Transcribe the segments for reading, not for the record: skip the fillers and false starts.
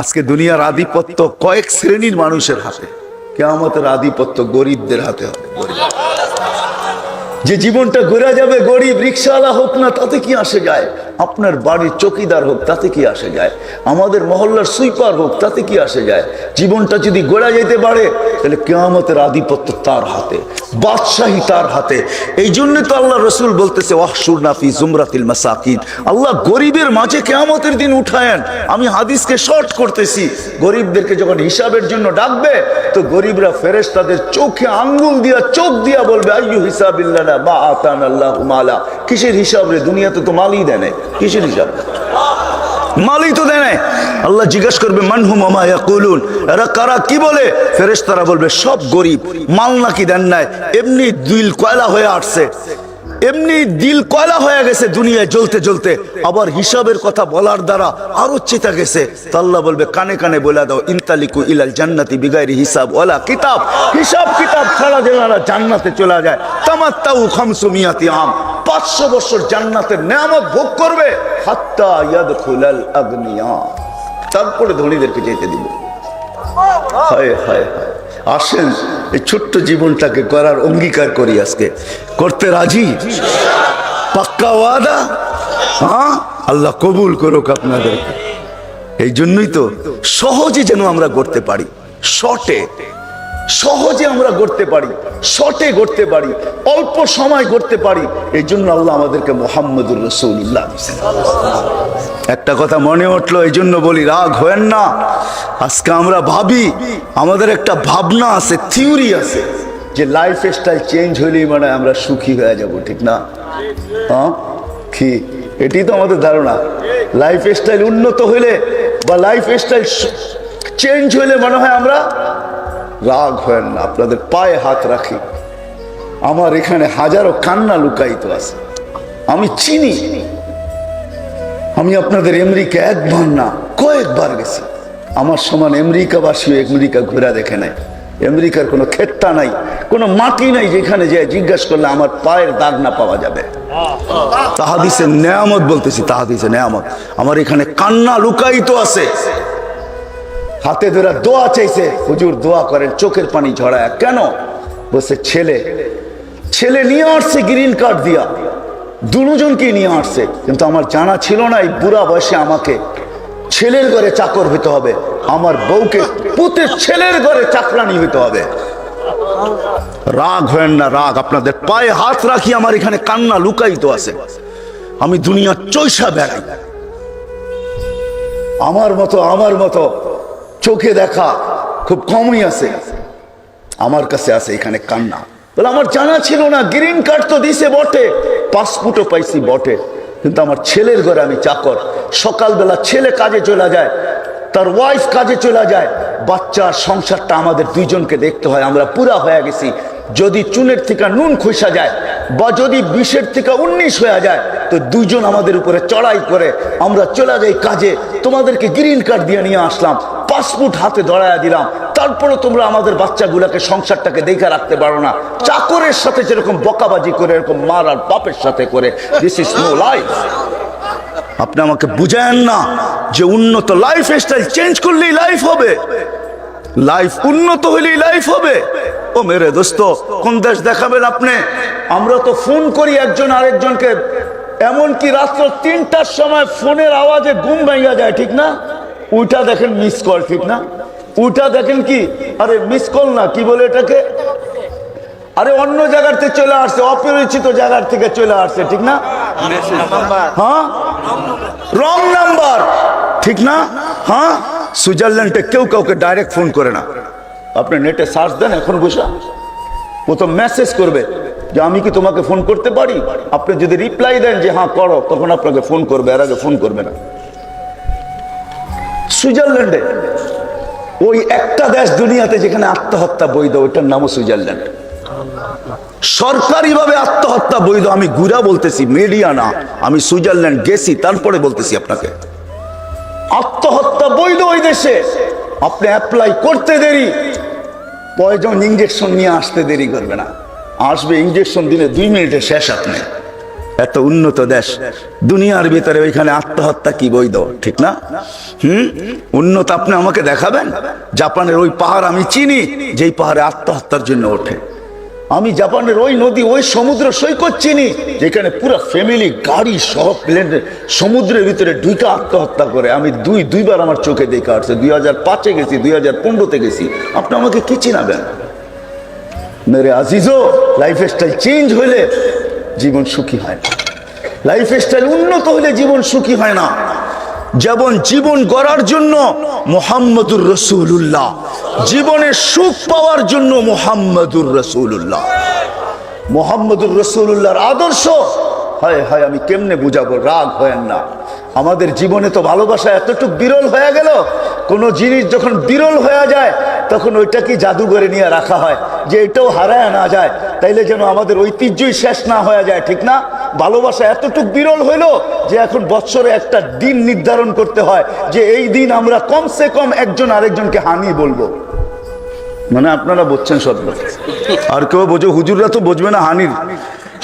আজকে দুনিয়ার আধিপত্য কয়েক শ্রেণীর মানুষের হাতে, কিয়ামতের আধিপত্য গরিবদের হাতে হবে। যে জীবনটা ঘুরে যাবে, গরিব রিক্সাওয়ালা হোক না তাতে কি আসে যায়, আপনার বাড়ির চৌকিদার হোক তাতে কি আসে যায়, আমাদের মহল্লার সুইপার হোক তাতে কি আসে যায়। জীবনটা যদি গড়া যেতে পারে তাহলে কিয়ামতের আধিপত্য তার হাতে, বাদশাহী তার হাতে। এই জন্য তো আল্লাহ রসুল বলতেছে ওয়াহশুরনা ফি জুমরাতিল মাসাকিন, আল্লাহ গরিবের মাঝে কিয়ামতের দিন উঠায়েন। আমি হাদিসকে শর্ট করতেছি, গরিবদেরকে যখন হিসাবের জন্য ডাকবে তো গরিবরা ফেরেশতাদের চোখে আঙ্গুল দিয়া চোখ দিয়া বলবে আইয়ু হিসাবিল্লাহ মা আতানা আল্লাহু মালা। কিসের হিসাব রে, দুনিয়াতে তো মালই দেয় না, কিসের হিসাব, মালই তো দেয় না। আল্লাহ জিজ্ঞাসা করবে মানহুম ওয়া মা ইয়াকুলুন, এরা কারা, কি বলে? ফেরেশতারা বলবে সব গরিব, মাল নাকি দেন নাই, এমনি দিল কয়লা হয়ে আসছে, এমনি দিল কয়লা হয়ে গেছে দুনিয়ায় জ্বলতে জ্বলতে, আবার হিসাবের কথা বলার দ্বারা আরো চেতা গেছে। তো আল্লাহ বলবে কানে কানে বলে দাও ইনতালিকু ইলাল জান্নাতি বিগাইরি হিসাব ওয়ালা কিতাব, হিসাব কিতাব ছাড়া যেনারা জান্নাতে চলে যায়। তামাত্তাউ 500 আম, 500 বছর জান্নাতের নেয়ামত ভোগ করবে, হাত্তা ইয়াদখুলাল আগনিয়া, তারপরে ধনীদেরকে যেতে দিব। হায় হায় হায়, আসেন এই ছোট্ট জীবনটাকে করার অঙ্গীকার করি, আজকে করতে রাজি? পাক্কা ওয়াদা? হ্যাঁ, আল্লাহ কবুল করুক আপনাদেরকে। এই জন্যই তো সহজে যেন আমরা করতে পারি, শর্টে, সহজে আমরা করতে পারি, শর্টে করতে পারি, অল্প সময় করতে পারি। এই জন্য আল্লাহ আমাদেরকে মুহাম্মদুর রাসূলুল্লাহ। একটা কথা মনে উঠলো, এই জন্য বলি রাগ হয়েন না। আজকে আমরা ভাবি, আমাদের একটা ভাবনা আছে, থিওরি আছে যে লাইফ স্টাইল চেঞ্জ হলেই মানে আমরা সুখী হয়ে যাব, ঠিক না? হ্যাঁ, কি এটি তো আমাদের ধারণা। লাইফ স্টাইল উন্নত হইলে বা লাইফ স্টাইল চেঞ্জ হইলে মনে হয় আমরা, রাগ হয় না, আপনাদের পায়ে হাত রাখি, আমার এখানে হাজারো কান্না লুকায়িত আছে, আমি চিনি। আমি আপনাদের আমেরিকা একবার না কয়েকবার গেছি, আমার সমান আমেরিকাবাসী আমেরিকা ঘোরা দেখে নাই। আমেরিকার কোনো ক্ষেতটা নাই, কোনো মাটি নাই যেখানে যে জিজ্ঞাসা করলে আমার পায়ের দাগ না পাওয়া যাবে। তাহাদিসে নেয়ামত বলতেছি, তাহাদিসে নেয়ামত। আমার এখানে কান্না লুকায়িত আছে। হাতে ধরে দোয়া চাইছে, হুজুর দোয়া করেন, চোখের পানি ঝরায়। কেন? বলছে ছেলে নিয়ে আসছে গ্রিন কার্ড দিয়া, দুজনকে নিয়ে আসছে, কিন্তু আমার জানা ছিল না এই বুড়া বয়সে আমাকে ছেলের ঘরে চাকর হইতে হবে, আমার বউকে পুতের ছেলের ঘরে চাকরানি হইতে হবে। রাগ হয় না, রাগ, আপনাদের পায়ে হাত রাখি, আমার এখানে কান্না লুকায়িত আছে। আমি দুনিয়া চৈষা বেড়াই, আমার মতো চোখে দেখা খুব কমই আছে, আমার কাছে আছে এখানে কান্না। বলে আমার জানা ছিল না, গ্রিন কার্ড তো দিছে বটে, পাসপোর্টও পাইছি বটে, কিন্তু আমার ছেলের ঘরে আমি চাকর। সকালবেলা ছেলে কাজে চলে যায়, তার ওয়াইফ কাজে চলে যায়, বাচ্চার সংসারটা আমাদের দুইজনকে দেখতে হয়। আমরা পুরা হয়ে গেছি। যদি চুনের থেকে নুন খসা যায় বা যদি 20-এর থেকে 19 হয়ে যায় তো দুইজন আমাদের উপরে চড়াই করে, আমরা চলে যাই কাজে। তোমাদেরকে গ্রিন কার্ড দিয়ে নিয়ে আসলাম, পাসপোর্ট হাতে ধরায়া দিলাম, তারপরে তোমরা আমাদের বাচ্চাগুলোকে সংসারটাকে দেখে রাখতে পারো না। চাকরের সাথে যেরকম বকাবাজি করে, এরকম মার আর বাপের সাথে করে। This is no life. আপনি আমাকে বুঝায়েন না যে উন্নত লাইফ স্টাইল চেঞ্জ করলেই লাইফ হবে, লাইফ উন্নত হলেই লাইফ হবে। ও মেরে দোস্ত, কোন দেশ দেখাবেন আপনি? আমরা তো ফোন করি একজন আরেকজনকে, এমনকি রাত্র 3টার সময় ফোনের আওয়াজে ঘুম ভেঙে যায়, ঠিক না? ওইটা দেখেন মিস কল, ঠিক না? ওইটা দেখেন কি, আরে মিস কল না, কি বলে এটাকে, আরে অন্য জায়গার থেকে চলে আসছে, অপরিচিত জায়গার থেকে চলে আসছে, ঠিক না? হ্যাঁ, রং নাম্বার, ঠিক না? হ্যাঁ, সুইজারল্যান্ডে কেউ কাউকে ডাইরেক্ট ফোন করে না। আপনি নেটে সার্চ দেন, এখন বসে প্রথম মেসেজ করবে যে আমি কি তোমাকে ফোন করতে পারি। আপনি যদি রিপ্লাই দেন যে হ্যাঁ করো, তখন আপনাকে ফোন করবে, এর আগে ফোন করবে না। সুইজারল্যান্ডে ওই একটা দেশ দুনিয়াতে যেখানে আত্মহত্যা বৈধ, ওইটার নামও সুইজারল্যান্ড। সরকারিভাবে আত্মহত্যা বৈধ। আমি ঘুরা বলতেছি, মিডিয়া না, আমি সুইজারল্যান্ড গেছি, তারপরে বলতেছি আপনাকে, আত্মহত্যা বৈধ ওই দেশে। আপনি অ্যাপ্লাই করতে দেরি, পয়জন ইঞ্জেকশন নিয়ে আসতে দেরি করবে না, আসবে ইঞ্জেকশন দিলে 2 মিনিটে শেষ। আপনি এত উন্নত দেশ দুনিয়ার ভিতরে, ওইখানে আত্মহত্যা কি বৈধ? ঠিক না? উন্নত আপনি আমাকে দেখাবেন? জাপানের ওই পাহাড় আমি চিনি, যেই পাহাড়ে আত্মহত্যার জন্য ওঠে। আমি জাপানের ওই নদী, ওই সমুদ্র সৈকত চিনি, যেখানে পুরো ফ্যামিলি গাড়ি সহ প্লেনে সমুদ্রের ভিতরে ঢুকে আত্মহত্যা করে। আমি দুইবার আমার চোখে দেখা আসছে। 2005-এ গেছি, 2015-তে গেছি। আপনি আমাকে কি চিনাবেন? মেরে আজিজো, লাইফ স্টাইল চেঞ্জ হইলে জীবন সুখী হয় না। লাইফ স্টাইল উন্নত হইলে জীবন সুখী হয় না। যেমন জীবন গড়ার জন্য মুহাম্মদুর রাসূলুল্লাহ, জীবনের সুখ পাওয়ার জন্য মুহাম্মদুর রাসূলুল্লাহ, মুহাম্মদুর রাসূলুল্লাহর আদর্শ। হায় হায়, আমি কেমনে বুঝাবো? রাগ হয়েন না। আমাদের জীবনে তো ভালোবাসা এতটুকু বিরল হয়ে গেল। কোন জিনিস যখন বিরল হয়ে যায় তখন ওইটা কি জাদুঘরে নিয়ে রাখা হয় যে এটাও হারায় না যায়, তাইলে যেন আমাদের ঐতিহ্যই শেষ না হয়ে যায়। ঠিক না? ভালোবাসা এতটুক বিরল হইল যে এখন বৎসরে একটা দিন নির্ধারণ করতে হয় যে এই দিন আমরা কমসে কম একজন আরেকজনকে হানি বলবো। মানে আপনারা বুঝছেন সব, আর কেউ বোঝো? হুজুররা তো বুঝবে না হানির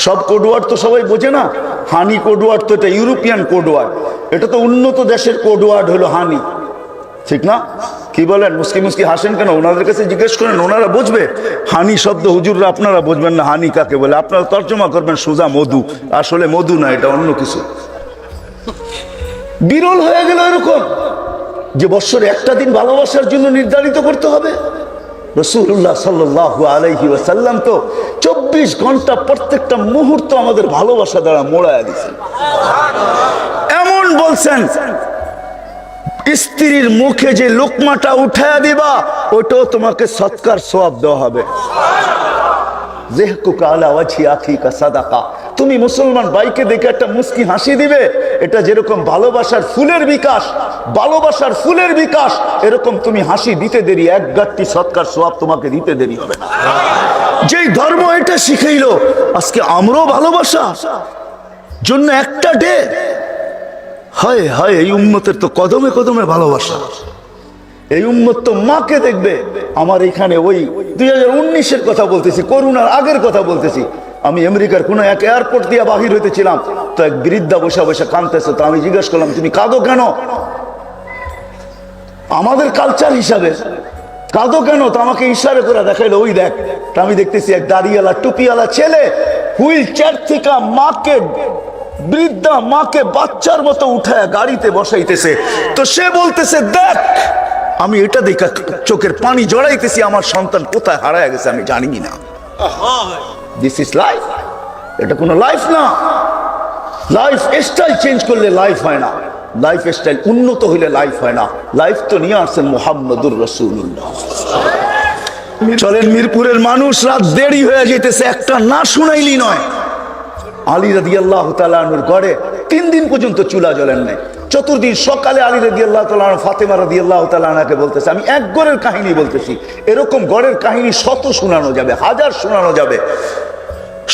সব কোডওয়ার্ড, তো সবাই বোঝে না। হানি কোডওয়ার্ড তো এটা ইউরোপিয়ান কোডওয়ার্ড, এটা তো উন্নত দেশের কোডওয়ার্ড হলো হানি। ঠিক না? কি বলেন? মুস্কি মুস্কি হাসেন কেন? ওনাদের কাছে জিজ্ঞেস করেন, ওনারা বুঝবে। হানি শব্দ হুজুররা আপনারা বুঝবেন না হানি কাকে বলে। আপনারা তর্জমা করবেন সোজা মধু, আসলে মধু না, এটা অন্য কিছু। বিরল হয়ে গেল এরকম যে বৎসরে একটা দিন ভালোবাসার জন্য নির্ধারিত করতে হবে। রাসূলুল্লাহ সাল্লাল্লাহু আলাইহি ওয়াসাল্লাম তো 24 ঘন্টা প্রত্যেকটা মুহূর্ত আমাদের ভালোবাসা দ্বারা মোড়ায়া দিয়েছেন। এমন বলছেন, স্ত্রীর মুখে যে লোকমাটা উঠায়া দিবা ওটাও তোমাকে সৎকার সওয়াব দেওয়া হবে। যিহকুকা আলা ওয়াজহি আখিকা সাদাকা। তুমি মুসলমান ভাইকে দেখে একটা মুস্কি হাসি দিবে, এটা যেরকম ভালোবাসার ফুলের বিকাশ, ভালোবাসার ফুলের বিকাশ, এরকম তুমি হাসি দিতে দেরি এক গাঁটটি সৎকার সওয়াব তোমাকে দিতে দেরি হবে না। যেই ধর্ম এটা শিখাইলো, আজকে আমরাও ভালোবাসা জন্য একটা ডে। হায় হায়, এই উম্মতের তো কদমে কদমে ভালোবাসা। এই উম্মত তো মাকে দেখবে। আমার এখানে ওই 2019-এর কথা বলতেছি, করোনার আগের কথা বলতেছি। আমি আমেরিকার কোন এক এয়ারপোর্ট দিয়ে বাহির হইতেছিলাম, তো এক বৃদ্ধা বসে বসে কাঁদতেছে। তো আমি জিজ্ঞেস করলাম, তুমি কাঁদো কেন? আমাদের কালচার হিসাবে কাঁদো কেন? তো আমাকে ইশারা করে দেখাইলো, ওই দেখ। তা আমি দেখতেছি এক দাড়িওয়ালা টুপিওয়ালা ছেলে হুইল চেয়ার থেকে মাকে, বৃদ্ধা মাকে বাচ্চার মতো উঠায় গাড়িতে বসাইতেছে। তো সে বলতেছে, দেখ। আমি এটা দেখা চোখের পানি জড়াইতেছি, আমার সন্তান কোথায় হারায় গেছে আমি জানি না। This is life. এটা কোনো লাইফ না। লাইফ স্টাইল চেঞ্জ করলে লাইফ হয় না, লাইফ স্টাইল উন্নত হইলে লাইফ হয় না। লাইফ তো নিয়ে আসছেন মুহাম্মদুর রাসূলুল্লাহ। চলেন, মিরপুরের মানুষ রাত দেরি হয়ে যেতেছে, একটা না শুনাইলি নয়। আলী রাদিয়াল্লাহু তাআলা আনহুর ঘরে 3 দিন পর্যন্ত চুলা জ্বলেন নাই। চতুর্দিন সকালে আলী রাদিয়াল্লাহু তাআলা আনহু ফাতেমা রাদিয়াল্লাহু তাআলা আনহাকে বলতেছে, আমি এক ঘরের কাহিনী বলতেছি, এরকম ঘরের কাহিনী শত শোনানো যাবে, হাজার শোনানো যাবে।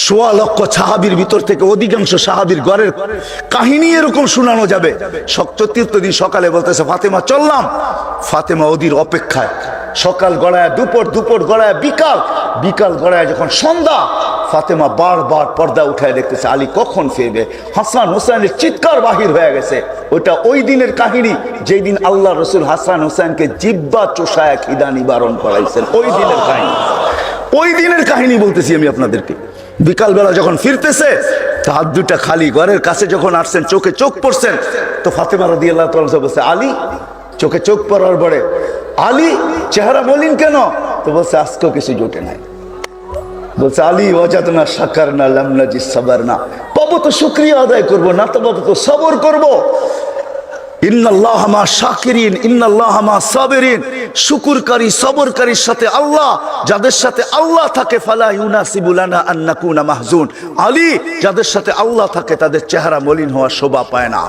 1.25 লক্ষ সাহাবীর ভিতর থেকে অধিকাংশ সাহাবীর ঘরের কাহিনী এরকম শোনানো যাবে। চতুর্থ দিন সকালে বলতেছে, ফাতেমা চললাম। ফাতেমা ওদির অপেক্ষায়। সকাল গড়ায় দুপুর, দুপুর গড়ায় বিকাল, বিকাল গড়ায় যখন সন্ধ্যা, ফাতেমা বারবার পর্দা উঠায় দেখতেছে আলী কখন ফিরবে। হাসান হোসেনের চিৎকার বাহির হয়ে গেছে। ওটা ওই দিনের কাহিনী, যেই দিন আল্লাহ রসুল হাসান হোসেনকে জিব্বা চোষায় খিদা নিবারণ করাইছেন। ওই দিনের কাহিনী, ওই দিনের কাহিনী বলতেছি আমি আপনাদেরকে। বিকালবেলা যখন ফিরতেছে, হাত দুটা খালি, ঘরের কাছে যখন আসছেন, চোখে চোখ পড়ছেন, তো ফাতেমা রাদিয়াল্লাহু তাআলা বলছে, আলী। চোখে চোখ পড়ার পরে, আলী চেহারা মলিন কেন? তো বলছে, আজকেও কিছু জোটে নাই। বলছে, আলী ওয়াজাদনা শাকারনা লাম নাজিদ সাবারনা। পাবো তো শুকরিয়া আদায় করবো, না তো পাবো তো সবর করবো। ইন্নাল্লাহা মা শাকিরিন ইন্নাল্লাহা মা সাবিরিন। শুকরকারী সবরকারীর সাথে আল্লাহ, যাদের সাথে আল্লাহ থাকে, ফালা ইউনাসিবু লানা আন নাকুনা মাহজুন। আলী, যাদের সাথে আল্লাহ থাকে তাদের চেহারা মলিন হওয়া শোভা পায় না।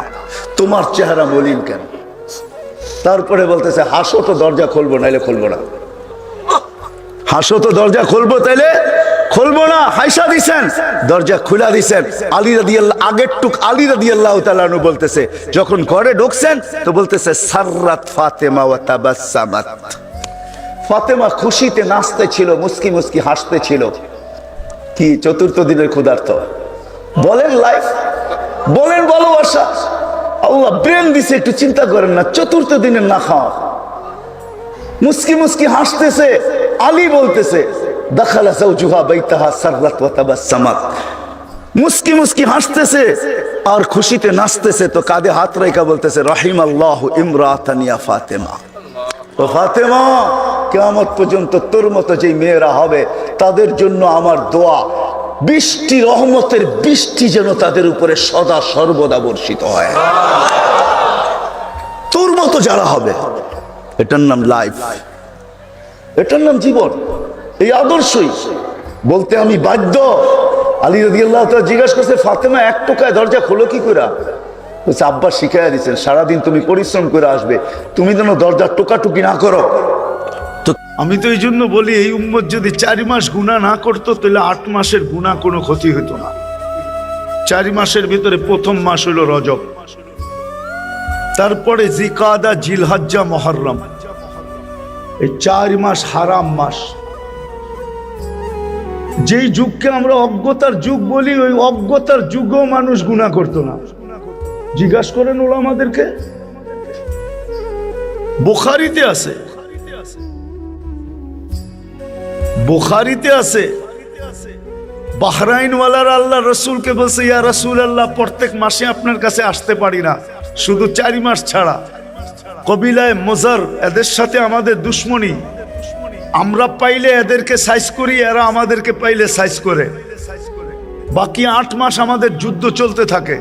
তোমার চেহারা মলিন কেন? তারপরে বলতেছে, হাসো তো দরজা খুলবো, নাইলে খুলবো না। হাসো তো দরজা খুলবো, তাইলে খুলবো না। হাইসা দিছেন, দরজা খুলা দিছেন। আলী রাদিয়াল্লাহু, আগের টুক আলী রাদিয়াল্লাহু তাআলা আনহু বলতেছে, যখন ঘরে ঢুকছেন তো বলতেছে, সাররাত ফাতেমা ওয়া তাবাসসামাত। ফাতেমা খুশিতে নাচতে ছিল, মুস্কি মুস্কি হাসতে ছিল। কি চতুর্থ দিনের ক্ষুধার্ত, বলেন লাইফ, বলেন ভালোবাসা। আল্লাহ ব্রেন দিছে, একটু চিন্তা করেন না। চতুর্থ দিনের না খাওয়া, মুস্কি মুস্কি হাসতেছে। আলী বলতেছে দাখালা যাওজুহা বাইতাহা সাররাত ওয়া তাবাসসামাত, মুস্কি মুস্কি হাসতেছে আর খুশিতে নাচতেছে। তো কাঁধে হাত রেখা বলতেছে রাহিমাল্লাহু ইমরাতান ইয়া ফাতেমা, ও ফাতেমা, কিয়ামত পর্যন্ত তোর মতো যে মেয়েরা হবে তাদের জন্য আমার দোয়া, বৃষ্টি, রহমতের বৃষ্টি যেন তাদের উপরে সদা সর্বদা বর্ষিত হয়। তোর মতো যারা হবে, এটার নাম লাইফ, এটার নাম জীবন। এই আদর্শই বলতে আমি বাধ্য। আলী রাদিয়াল্লাহু তাআলা জিজ্ঞাসা করছে, ফাতেমা এক টোকায় দরজা খোলো কি করে? বলছে আব্বা শিখাইয়া দিচ্ছেন, সারাদিন তুমি পরিশ্রম করে আসবে, তুমি যেন দরজার টোকাটুকি না করো। তো আমি তো এই জন্য বলি, এই উম্মত যদি 4 মাস গুনাহ না করতো তাহলে 8 মাসের গুনাহ কোনো ক্ষতি হতো না। 4 মাসের ভিতরে প্রথম মাস হলো রজব, তারপরে জিকাদা, জিলহজ্জা, মুহররম। এই 4 মাস হারাম মাস। যেই যুগকে আমরা অজ্ঞতার যুগ বলি, ওই অজ্ঞতার যুগেও মানুষ গুনাহ করতো না। জিজ্ঞাসা করেন ওলামাদেরকে। বুখারীতে আছে, বুখারীতে আছে, বাহরাইনওয়ালার আল্লাহ রসুলকে বলছে, ইয়া রাসূলুল্লাহ, প্রত্যেক মাসে আপনার কাছে আসতে পারি না, শুধু 4 মাস ছাড়া। কবিলায় মুজার, এদের সাথে আমাদের দুশ্মনী, আমরা পাইলে এদেরকে সাইজ করি, এরা আমাদেরকে পাইলে সাইজ করে। বাকি 8 মাস আমাদের যুদ্ধ চলতে থাকে।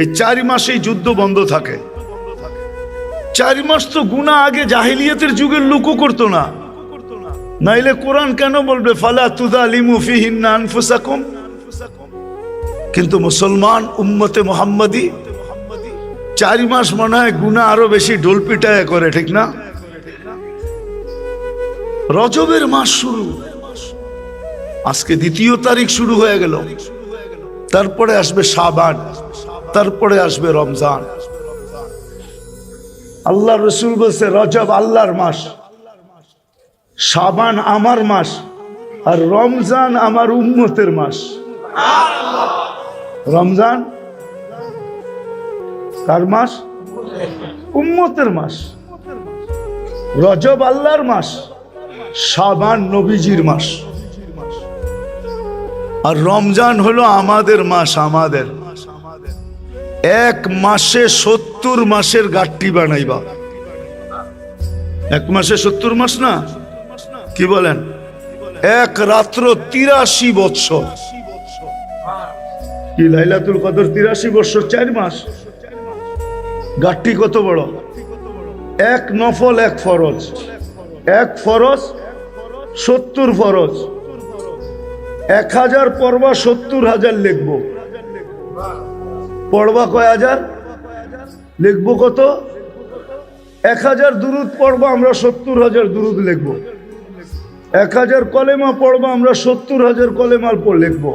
এই 4 মাসেই যুদ্ধ বন্ধ থাকে। 4 মাস তো গুনাহ আগে জাহিলিয়াতের যুগের লোকও করতো না, নাইলে কোরআন কেন বলবে ফালা তুযালিমু ফিহিন্না আনফুসাকুম? কিন্তু মুসলমান উম্মতে মুহাম্মাদি 4 মাস মনে হয় গুনাহ আরো বেশি ঢোল পিটায় করে, ঠিক না? রজবের মাস শুরু, আজকে 2 তারিখ শুরু হয়ে গেল। তারপরে আসবে শাবান, তারপরে আসবে রমজান। আল্লাহ রসুল বলছে রজব আল্লাহর মাস, শাবান আমার মাস, আর রমজান আমার উম্মতের মাস। রমজান কার মাস? উম্মতের মাস। রজব আল্লাহর মাস, শাবান নবীজির মাস, আর রমজান হলো আমাদের মাস। আমাদের 1 মাসে 70 মাসের গাঠটি বানাইবা। 1 মাসে 70 মাস না, কি বলেন? 1 রাত্র 83 বৎসর। কি লাইলাতুল কদর 83 বৎসর, 4 মাস। গাঠটি কত বড়? 1 নফল 1 ফরজ, 1 ফরজ 70 ফরজ। 1000 পড়বা 70,000 লিখবো। পড়বা কয় হাজার, লিখবো কত? 1000 দুরুদ পড়বা, আমরা 70,000 দুরুদ লিখবো। 1000 কলেমা পড়বা, আমরা 70,000 কলেমা লিখবো।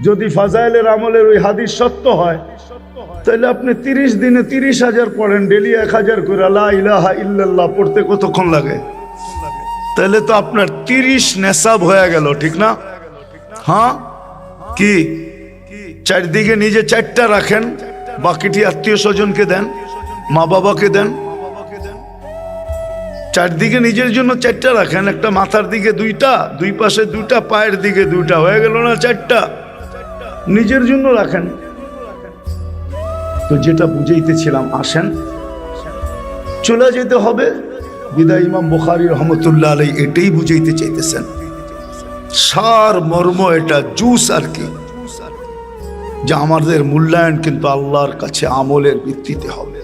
যদি ফাজাইলের আমলের ওই হাদিস সত্য হয়, তাহলে আপনি 30 দিনে 30,000 পড়েন, ডেলি 1000 করে লা ইলাহা ইল্লাল্লাহ পড়তে কতক্ষণ লাগে? তাহলে তো আপনার 30 নেশাব হয়ে গেল, ঠিক না? হ্যাঁ, কি চারদিকে নিজে 4টা রাখেন, বাকিটি আত্মীয় স্বজনকে দেন, মা বাবাকে দেন। চারদিকে নিজের জন্য 4টা রাখেন, একটা মাথার দিকে 2টা, 2 পাশে 2টা, পায়ের দিকে 2টা, হয়ে গেল না 4টা? নিজের জন্য রাখেন। তো যেটা বুঝাইতেছিলাম, আসেন চলে যেতে হবে। বিদায় ইমাম বুখারী রহমতুল্লাহ আলাইহি এটাই বুঝাইতে চাইতেছেন। সার মর্ম এটা, জুস আর কি, যে আমাদের মূল্যায়ন কিন্তু আল্লাহর কাছে আমলের ভিত্তিতে হবে।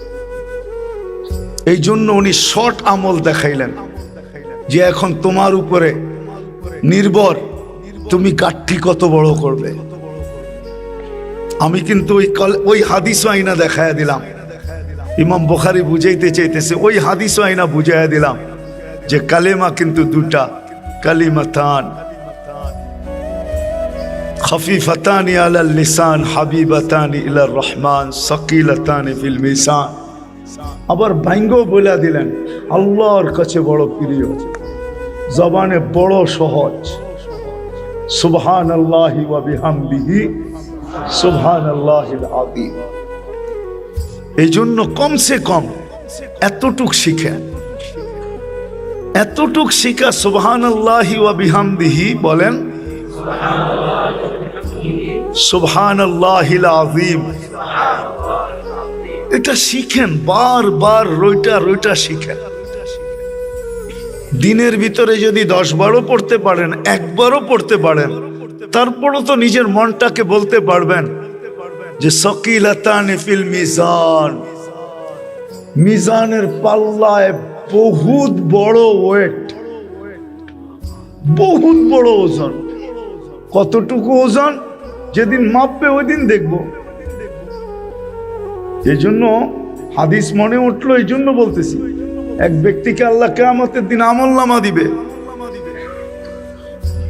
এই জন্য উনি শর্ট আমল দেখাইলেন, যে এখন তোমার উপরে নির্ভর, তুমি গাঠটি কত বড় করবে। আমি কিন্তু ওই হাদিস আইনা দেখাইয়া দিলাম। ইমাম বুখারী বুঝাইতে চাইতেছে, ওই হাদিস আইনা বুঝাইয়া দিলাম যে কালেমা কিন্তু 2টা, কালিমাতান খফিফাতানি আলাল লিসান হাবিবাতানি ইলার রহমান সাকিলাতানি ফিল মিজান। আবার ভাঙ্গো বলে দিলেন, আল্লাহর কাছে বড় প্রিয়, জবানে বড় সহজ। সুবহানাল্লাহি ওয়া বিহামদিহি সুবহানাল্লাহিল আযীম। এই জন্য কমসে কম এতটুক শিখেন, এতটুক শিখা সুবহানাল্লাহি ওয়া বিহামদিহি বলেন সুবহানাল্লাহিল আযীম। এটা শিখেন, বারবার রইটা রইটা শিখেন। দিনের ভিতরে যদি 10-12 পড়তে পারেন, একবারও পড়তে পারেন, তারপরও তো নিজের মনটাকে বলতে পারবেন যে সকিলাতান ফিল মিজান, মিজানের পাল্লায় বহুত বড় ওয়েট, বহুত বড় ওজন। কতটুকু ওজন যেদিন মাপবে ওই দিন দেখবো। এই জন্য হাদিস মনে উঠলো, এই জন্য বলতেছি, এক ব্যক্তিকে আল্লাহ কিয়ামতের দিন আমলনামা দিবে।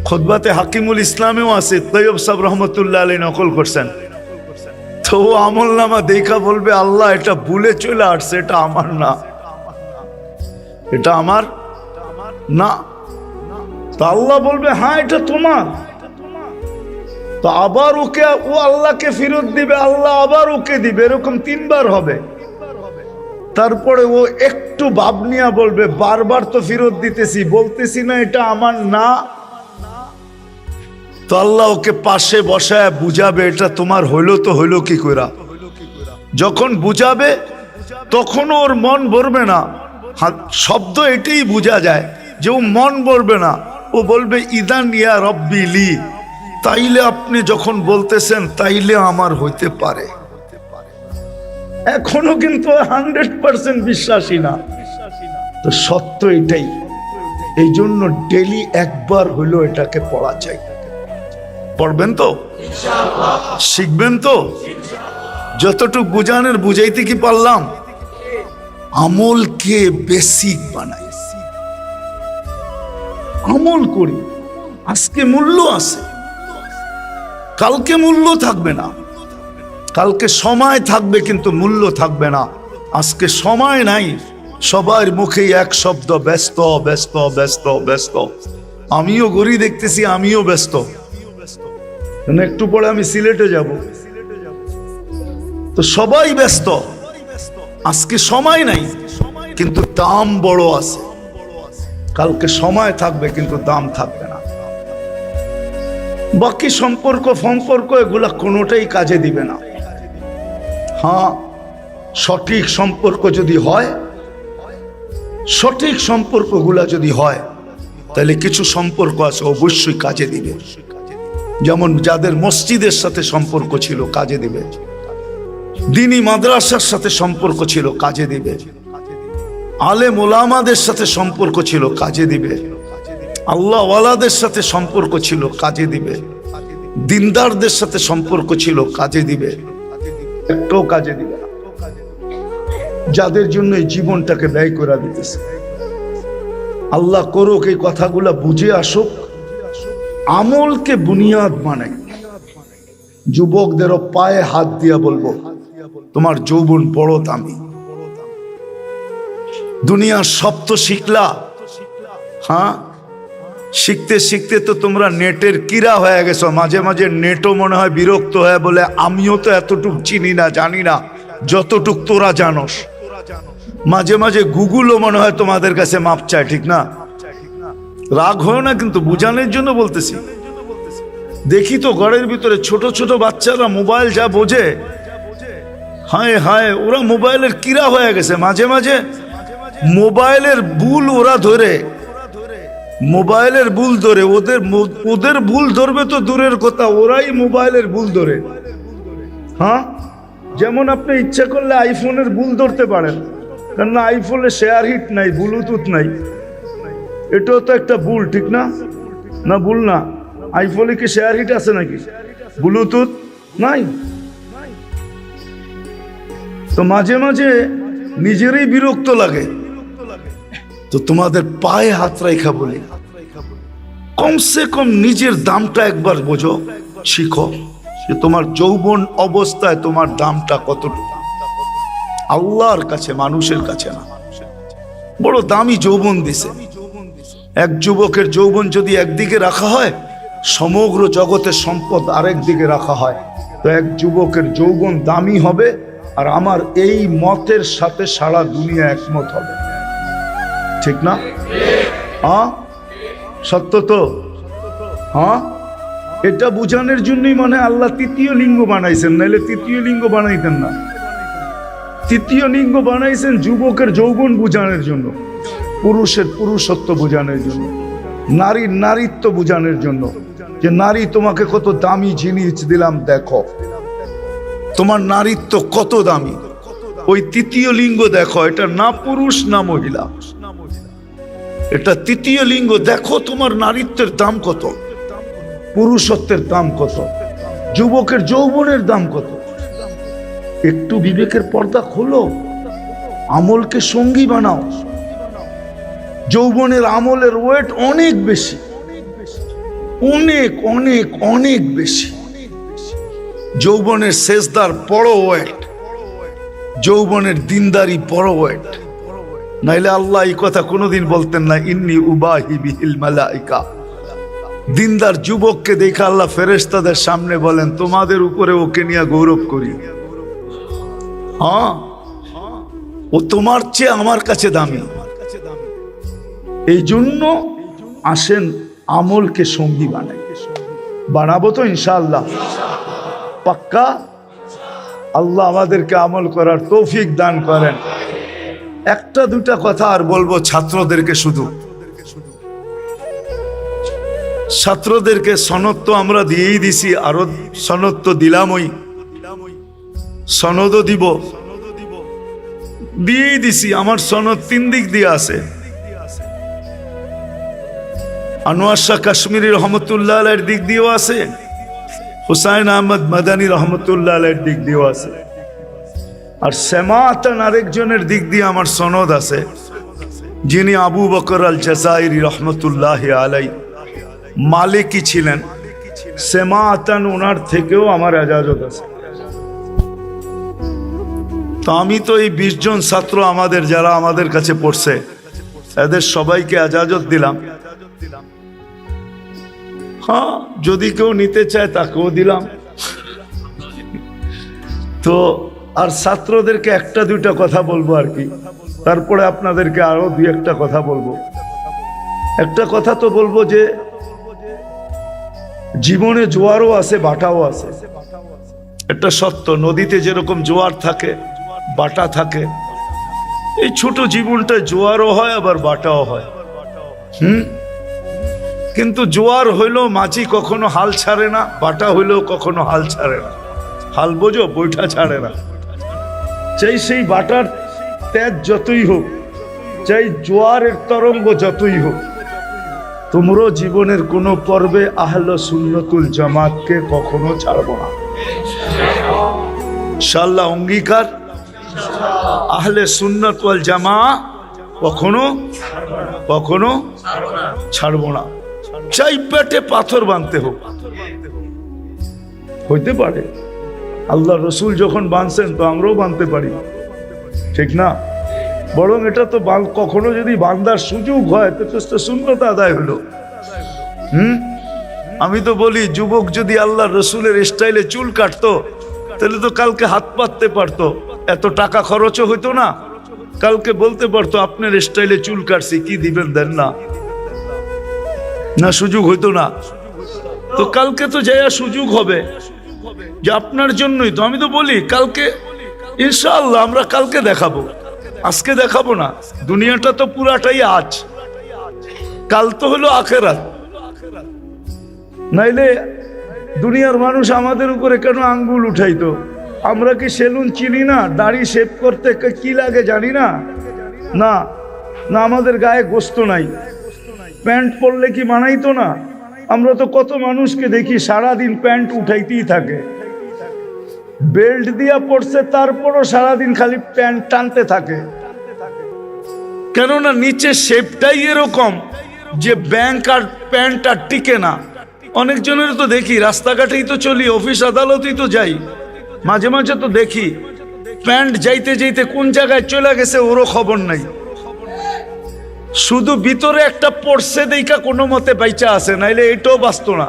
খুতবাতে হাকিমুল ইসলামেও আছে, তৈয়ব সাহেব রহমতুল্লাহ আলাইহি নকল করছেন। তো আমলনামা দেখা বলবে, আল্লাহ এটা ভুলে চলে আসছে, এটা আমার না, এটা আমার না। তো আল্লাহ বলবে হ্যাঁ এটা তোমার। তো আবার ওকে, ও আল্লাহকে ফেরত দিবে, আল্লাহ আবার ওকে দিবে, এরকম 3 বার হবে। তারপরে ও একটু ভাব নিয়ে বলবে, বারবার তো ফেরত দিতেছি, বলতেছি না এটা আমার না। তো আল্লাহ ওকে পাশে বসায় বুঝাবে, এটা তোমার হইলো তো হইলো কি কইরা। যখন বুঝাবে তখন ওর মন ভরবে না। শব্দ এটাই বোঝা যায় যে ও মন ভরবে না। ও বলবে ইদান ইয়া রব্বি লি, তাইলে আপনি যখন বলতেছেন তাইলে আমার হইতে পারে। এখনো কিন্তু 100% বিশ্বাসী না। তো সত্য এটাই। এই জন্য ডেলি একবার হইলো এটাকে পড়া চাই। পড়বেন তো, শিখবেন তো। যতটুকু বুঝানোর বুঝাইতে কি পারলাম। আমলকে বেসিক বানাই, আমল করি। আজকে মূল্য আছে, কালকে মূল্য থাকবে না। কালকে সময় থাকবে কিন্তু মূল্য থাকবে না। আজকে সময় নাই, সবার মুখেই এক শব্দ, ব্যস্ত ব্যস্ত ব্যস্ত ব্যস্ত। আমিও ঘড়ি দেখতেছি, আমিও ব্যস্ত। একটু পরে আমি সিলেটে যাব, তো সবাই ব্যস্ত। আজকে সময় নাই কিন্তু দাম বড় আছে। কালকে সময় থাকবে কিন্তু দাম থাকবে না। বাকি সম্পর্ক এগুলা কোনোটাই কাজে দিবে না। হ্যাঁ, সঠিক সম্পর্ক যদি হয়, সঠিক সম্পর্কগুলা যদি হয়, তাহলে কিছু সম্পর্ক আছে অবশ্যই কাজে দিবে। যেমন যাদের মসজিদের সাথে সম্পর্ক ছিল কাজে দিবে, দ্বীনি মাদ্রাসার সাথে সম্পর্ক ছিল কাজে দিবে, আলেম ওলামাদের সাথে সম্পর্ক ছিল কাজে দিবে, আল্লাহ ওয়ালাদের সাথে সম্পর্ক ছিল কাজে দিবে, দিনদারদের সাথে সম্পর্ক ছিল কাজে দিবে। একটাও কাজে দিবে না যাদের জন্য এই জীবনটাকে ব্যয় করে দিতেছে। আল্লাহ করুক এই কথাগুলা বুঝে আসুক, আমলকে বুনিয়াদ বানাই। যুবকদেরও পায়ে হাত দিয়া বলবো, তোমার যৌবন বড় দামি। দুনিয়ার সব তো শিখলা, হ্যাঁ, শিখতে শিখতে তো তোমরা নেটের কিরা হয়ে গেছো। মাঝে মাঝে নেটও মনে হয় বিরক্ত হয়ে বলে, আমিও তো এতটুক চিনি না, জানি না যতটুক তোরা জানোস। মাঝে মাঝে গুগলও মনে হয় তোমাদের কাছে মাপ চায়, ঠিক না? রাগ হয় না, কিন্তু বুঝানোর জন্য বলতেছি। দেখি তো ঘরের ভিতরে ছোট ছোট বাচ্চারা মোবাইল যা বোঝে, হায় হায়, ওরা মোবাইলের কিরা হয়ে গেছে। মাঝে মাঝে মোবাইলের ভুল ওরা ধরে, মোবাইলের ভুল ধরে। ওদের ভুল ধরবে তো দূরের কথা, ওরাই মোবাইলের ভুল ধরে। হ্যাঁ, যেমন আপনি ইচ্ছা করলে আইফোনের ভুল ধরতে পারেন, কেননা আইফোনে শেয়ার হিট নাই, ব্লুটুথ নাই। এটাও তো একটা ভুল, ঠিক না? না ভুল না? আইফোনে কি শেয়ার হিট আছে নাকি? ব্লুটুথ নাই। তো মাঝে মাঝে নিজেরই বিরক্ত লাগে। তো তোমাদের পায়ে হাত রাখা বলি, কমসে কম নিজের দামটা একবার বোঝো, শিখো যে তোমার যৌবন অবস্থায় তোমার দামটা কতটুকু। আল্লাহর কাছে, মানুষের কাছে না। বড় দামি যৌবন দিছে। এক যুবকের যৌবন যদি একদিকে রাখা হয়, সমগ্র জগতের সম্পদ আরেক দিকে রাখা হয়, তো এক যুবকের যৌবন দামি হবে, আর আমার এই মতের সাথে সারা দুনিয়া একমত হবে, ঠিক না? হ্যাঁ, সত্য তো? হ্যাঁ, এটা বুঝানোর জন্যই মানে আল্লাহ তৃতীয় লিঙ্গ বানাইছেন, নাইলে তৃতীয় লিঙ্গ বানাইতেন না। তৃতীয় লিঙ্গ বানাইছেন যুবকের যৌবন বুঝানোর জন্য, পুরুষের পুরুষত্ব বোঝানোর জন্য, নারীর নারীত্ব বোঝানোর জন্য, যে নারী তোমাকে কত দামি জিনিস দিলাম, দেখো তোমার নারীত্ব কত দামি। ওই তৃতীয় লিঙ্গ দেখো, এটা না পুরুষ না মহিলা, এটা তৃতীয় লিঙ্গ। দেখো তোমার নারীত্বের দাম কত, পুরুষত্বের দাম কত, যুবকের যৌবনের দাম কত। একটু বিবেকের পর্দা খোলো, আমলকে সঙ্গী বানাও। যৌবনের আমলের ওয়েট অনেক বেশি, অনেক অনেক অনেক বেশি। যৌবনের সেজদার বড় ওয়েট, যৌবনের দিনদারি বড় ওয়েট। নাইলে আল্লাহ এই কথা কোনোদিন বলতেন না, ইন্নী উবাহি বিহিল মালাইকা। দিনদার যুবককে দেখে আল্লাহ ফেরেশতাদের সামনে বলেন, তোমাদের উপরে ওকে নিয়ে গৌরব করি। হ্যাঁ, ও তোমার চেয়ে আমার কাছে দামি। এই জন্য আসেন আমলকে সঙ্গী বানাই। বানাবো তো ইনশাআল্লাহ, পাক্কা। আল্লাহ আমাদেরকে আমল করার তৌফিক দান করেন। একটা দুটা কথা আর বলবো ছাত্রদেরকে, শুধু ছাত্রদেরকে সনদ তো আমরা দিয়েই দিছি, আরো সনদ তো দিলামই, সনদও দিব, দিয়েই দিছি। আমার সনদ 3 দিক দিয়ে আছে। আনোয়ার শাহ কাশ্মীরি রহমতুল্লাহ আলাইহির দিক দিয়েও আছে, হুসাইন আহমদ মাদানী রহমতুল্লাহ আলাইহির দিক দিয়েও আছে, আর সেমাতান আরেকজনের দিক দিয়ে আমার সনদ আছে, যিনি আবু বকর আল জাযাইরি রহমতুল্লাহ আলাইহি মালিকি ছিলেন। সেমাতান ওনার থেকেও আমার এজাজত আছে। তো আমি তো এই 20 জন ছাত্র আমাদের, যারা আমাদের কাছে পড়ছে, এদের সবাইকে এজাজত দিলাম। হ্যাঁ, যদি কেউ নিতে চায় তাকেও দিলাম। তো আর ছাত্রদেরকে একটা দুইটা কথা বলবো আর কি, তারপরে আপনাদেরকে আরো 2-1টা কথা বলবো। একটা কথা তো বলবো যে জীবনে জোয়ারও আছে, বাটাও আছে। এটা সত্য, নদীতে যেরকম জোয়ার থাকে, বাটা থাকে, এই ছোট জীবনটা জোয়ারও হয় আবার বাটাও হয়। কিন্তু জোয়ার হইলেও মাঝি কখনো হাল ছাড়ে না, বাটা হইলেও কখনো হাল ছাড়ে না। হাল বোঝো, বৈঠা ছাড়ে না। চাই সেই বাটার তেজ যতই হোক, চাই জোয়ারের তরঙ্গ যতই হোক, তোমরাও জীবনের কোনো পর্বে আহলে সুন্নতুল জামাতকে কখনো ছাড়বো না, ইনশাআল্লাহ। অঙ্গীকার, আহলে সুন্নাত ওয়াল জামা কখনো কখনো ছাড়বো না। চাই পেটে পাথর বাঁধতে হোক। হইতে পারে আল্লাহ রসুল যখন বাঁধছেন তো আমরাও বাঁধতে পারি, ঠিক না? বরং এটা তো কখনো যদি বান্দার সুযোগ হয় তো সুন্নত আদায় হলো। আমি তো বলি, যুবক যদি আল্লাহ রসুলের স্টাইলে চুল কাটতো তাহলে তো কালকে হাত পাততে পারতো, এত টাকা খরচও হইতো না। কালকে বলতে পারতো আপনার স্টাইলে চুল কাটছি, কি দিবেন দেন না, না সুযোগ হইতো না। তো কালকে তো যাইয়া সুযোগ হবে যে আপনার জন্যই তো। আমি তো বলি কালকে ইনশাআল্লাহ আমরা কালকে দেখাবো, আজকে দেখাবো না। দুনিয়াটা তো পুরাটাই আজ, কাল তো হলো আখেরাত। নাইলে দুনিয়ার মানুষ আমাদের উপরে কেন আঙ্গুল উঠাইতো? আমরা কি সেলুন চিনি না? দাড়ি শেভ করতে কি লাগে জানি না? না না, আমাদের গায়ে গোস্ত নাই, প্যান্ট পরলে কি মানাইতো না? আমরা তো কত মানুষকে দেখি সারাদিন প্যান্ট উঠাইতেই থাকে, বেল্ট দিয়া পড়ছে তারপরও সারাদিন খালি প্যান্ট টানতে থাকে। কেননা নিচে শেপটাই এরকম যে ব্যাংক আর প্যান্ট আর টিকে না। অনেকজনের তো দেখি রাস্তাঘাটেই তো চলি, অফিস আদালতেই তো যাই, মাঝে মাঝে তো দেখি প্যান্ট যাইতে যাইতে কোন জায়গায় চলে গেছে ওরও খবর নাই। শুধু ভিতরে একটা পড়ছে দেখা কোনো মতে বাইচা আছে, নাইলে এটাও বাঁচত না।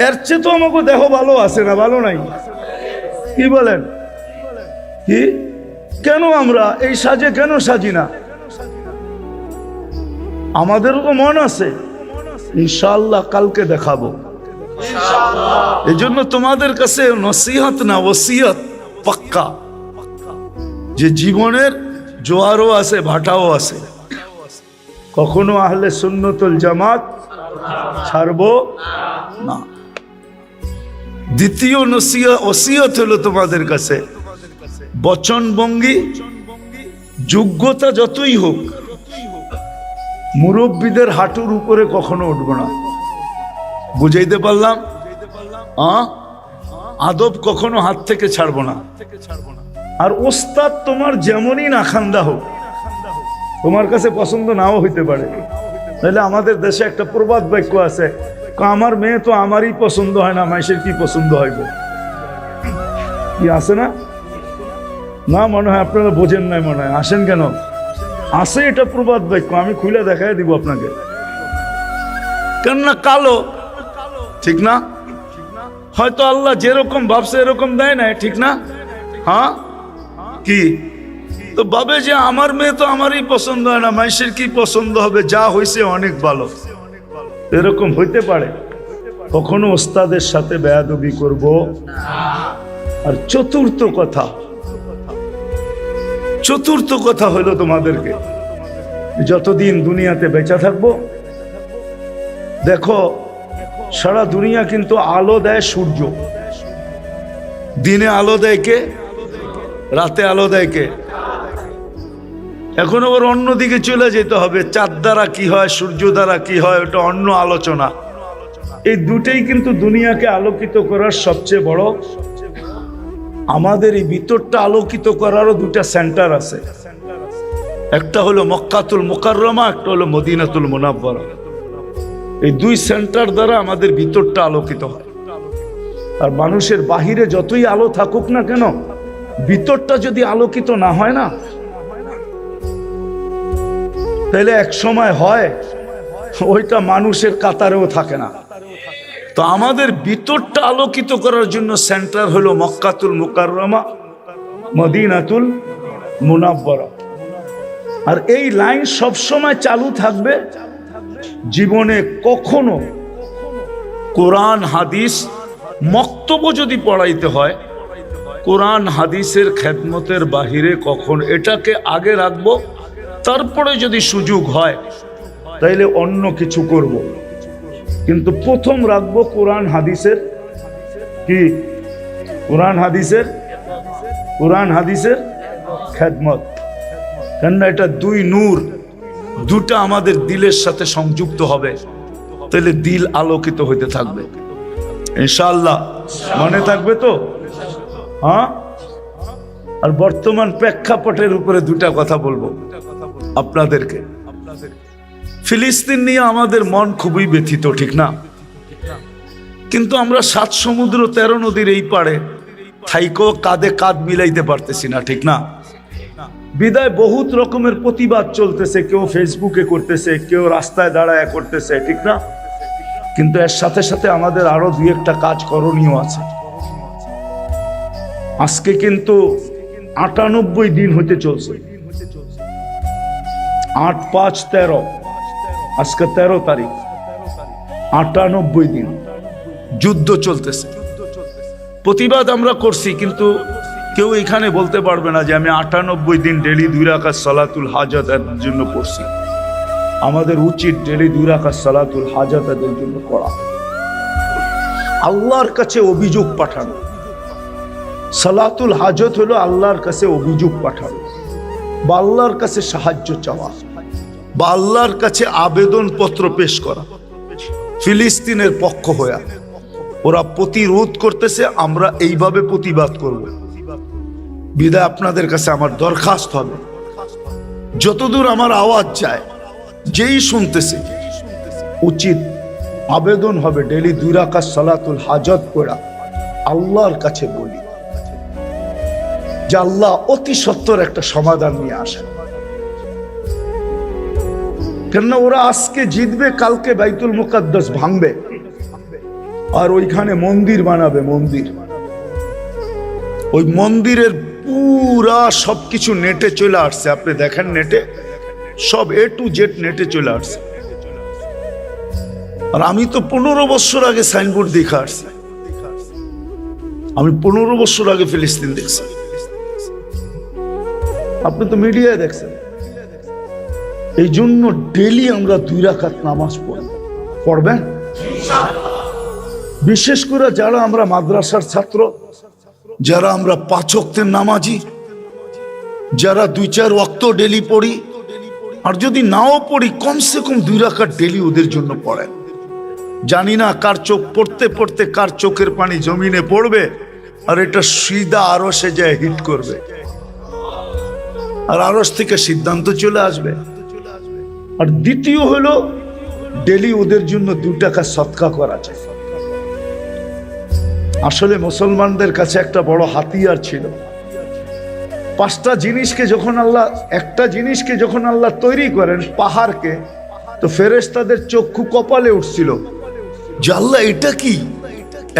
এর চেয়ে তো আমাকে দেহ ভালো আছে না, ভালো নাই? কি বলেন? কি কেন আমরা এই সাজে কেন সাজি না? আমাদেরও তো মন আছে, ইনশাআল্লাহ কালকে দেখাবো। এই জন্য তোমাদের কাছে নসিহত না ওসিয়ত পাক্কা, যে জীবনের জোয়ারও আছে ভাটাও আছে, কখনো আহলে সুন্নতুল জামাত ছাড়বো না। দ্বিতীয় ওসিয়ত হলো তোমাদের কাছে, বচনভঙ্গি যোগ্যতা যতই হোক, মুরব্বীদের হাঁটুর উপরে কখনো উঠবো না। বুঝাইতে পারলাম? আদব কখনো হাত থেকে ছাড়বো না। আর ওস্তাদ তোমার যেমনই নাখান্দা হোক, তোমার কাছে পছন্দ নাও হইতে পারে। তাহলে আমাদের দেশে একটা প্রবাদ বাক্য আছে, আমার মেয়ে তো আমারই পছন্দ হয় না, মাইশের কি পছন্দ হইব? কি আছে না? না মনে হয় আপনারা বোঝেন নাই, মনে হয়। আসেন কেন? আছে এটা প্রবাদ বাক্য, আমি খুলে দেখাই দিব আপনাকে। কেননা কালো, ঠিক না? হয়তো আল্লাহ যেরকম ভাবছে এরকম দেয় না, ঠিক না? হ্যাঁ, কি তো ভাবে যে আমার মেয়ে তো আমারই পছন্দ হয় না, মাইশের কি পছন্দ হবে, যা হয়েছে অনেক ভালো, এরকম হইতে পারে। কখনো ওস্তাদের সাথে বেয়াদবি করব। আর চতুর্থ কথা হলো তোমাদেরকে, যতদিন দুনিয়াতে বেঁচে থাকবো, দেখো সারা দুনিয়া কিন্তু আলো দেয় সূর্য। দিনে আলো দেয় কে? রাতে আলো দেয় কে? এখন আবার অন্যদিকে চলে যেতে হবে, চাঁদ দ্বারা কি হয়, সূর্য দ্বারা কি হয়, ওটা অন্য আলোচনা। এই দুটেই কিন্তু দুনিয়াকে আলোকিত করার সবচেয়ে বড়। আমাদের এই ভিতরটা আলোকিত করারও দুটা সেন্টার আছে, একটা হলো মক্কাতুল মুকাররমা, একটা হলো মদিনাতুল মুনাওয়ারা। এই দুই সেন্টার দ্বারা আমাদের ভিতরটা আলোকিত হয়। আর মানুষের বাহিরে যতই আলো থাকুক না কেন, ভিতরটা যদি আলোকিত না হয় না, তাহলে এক সময় হয় ওইটা মানুষের কাতারেও থাকে না। তো আমাদের ভিতরটা আলোকিত করার জন্য সেন্টার হলো মক্কাতুল মুকাররমা, মদিনাতুল মুনাওয়ারা। আর এই লাইন সব সময় চালু থাকবে। জীবনে কখনো কোরআন হাদিস মক্তব্য যদি পড়াইতে হয়, কোরআন হাদিসের খেদমতের বাহিরে কখন এটাকে আগে রাখবো, তারপরে যদি সুযোগ হয় তাইলে অন্য কিছু করব। কিন্তু প্রথম রাখবো কোরআন হাদিসের কি? কোরআন হাদিসের খেদমত। কেননা এটা দুই নূর, দুটা আমাদের দিলের সাথে সংযুক্ত হবে, তাহলে দিল আলোকিত হইতে থাকবে ইনশাআল্লাহ। মনে থাকবে তো? হ্যাঁ। আর বর্তমান প্রেক্ষাপটের উপরে দুটা কথা বলবো আপনাদেরকে। ফিলিস্তিন নিয়ে আমাদের মন খুবই ব্যথিত, ঠিক না? কিন্তু আমরা 7 সমুদ্র 13 নদীর এই পারে থাইকেও কাঁধে কাঁধ মিলাইতে পারতেছি না, ঠিক না? বিদায় বহুত রকমের প্রতিবাদ চলতেছে, কেউ ফেসবুকে করতেছে, কেউ রাস্তায় দাঁড়ায় করতেছে, ঠিক না? কিন্তু এর সাথে সাথে আমাদের আরো 2-1টা কাজ করণীয় আছে। আজকে কিন্তু 98 দিন হতে চলছে, 8-5-13, আজকে 13 তারিখ, 98 দিন যুদ্ধ চলতেছে। প্রতিবাদ আমরা করছি, কিন্তু কেউ এখানে বলতে পারবে না যে আমি 98 দিন ডেলি 2 রাকাত সালাতুল হাজাতের জন্য পড়ছি। আমাদের উচিত ডেলি 2 রাকাত সালাতুল হাজাতের জন্য পড়া, আল্লাহর কাছে অভিযোগ পাঠানো। সালাতুল হাজত হলো আল্লাহর কাছে অভিযোগ পাঠানো, বা আল্লাহর কাছে সাহায্য চাওয়া, বা আল্লাহর কাছে আবেদন পত্র পেশ করা। ফিলিস্তিনের পক্ষ হয়ে ওরা প্রতিরোধ করতেছে, আমরা এইভাবে প্রতিবাদ করব। বিদায় আপনাদের কাছে আমার দরখাস্ত হবে, যতদূর আমার আওয়াজ যায়, যেই শুনতেছে উচিত আবেদন হবে ডেলি 2 রাকাত সালাতুল হাজত পড়া, আল্লাহর কাছে বলি যে আল্লাহ অতি সত্বর একটা সমাধান নিয়ে আসেন। কেননা ওরা আজকে জিতবে, কালকে বাইতুল মুকাদ্দাস ভাঙবে। আর ওইখানে মন্দির বানাবে, মন্দির। ওই মন্দিরের পুরা সবকিছু নেটে চলে আসছে, আপনি দেখেন নেটে সব A to Z নেটে চলে আসছে। আর আমি তো 15 বছর আগে সাইনবোর্ড দেখে আসছি, আমি 15 বছর আগে ফিলিস্তিন দেখছি, আপনি তো মিডিয়ায় দেখছেন। এই জন্য ডেলি আমরা 2 রাকাত নামাজ পড়বেন। বিশেষ করে যারা আমরা মাদ্রাসার ছাত্র, যারা আমরা 5 ওয়াক্তের নামাজি, যারা 2-4 ওয়াক্ত ডেলি পড়ি, আর যদি নাও পড়ি কমসে কম 2 রাকাত ডেলি ওদের জন্য পড়েন। জানি না কার চোখ পড়তে পড়তে কার চোখের পানি জমিনে পড়বে আর এটা সিধা আরশে যায় হিট করবে, আর আরশ থেকে সিদ্ধান্ত চলে আসবে। আর দ্বিতীয় হলো ডেলি ওদের জন্য 2 টাকা সদকা করা যায়। আসলে মুসলমানদের কাছে একটা বড় হাতিয়ার ছিল। 5টা জিনিসকে যখন আল্লাহ, একটা জিনিসকে যখন আল্লাহ তৈরি করেন পাহাড়কে, তো ফেরেশতাদের চক্ষু কপালে উঠছিল যে আল্লাহ এটা কি,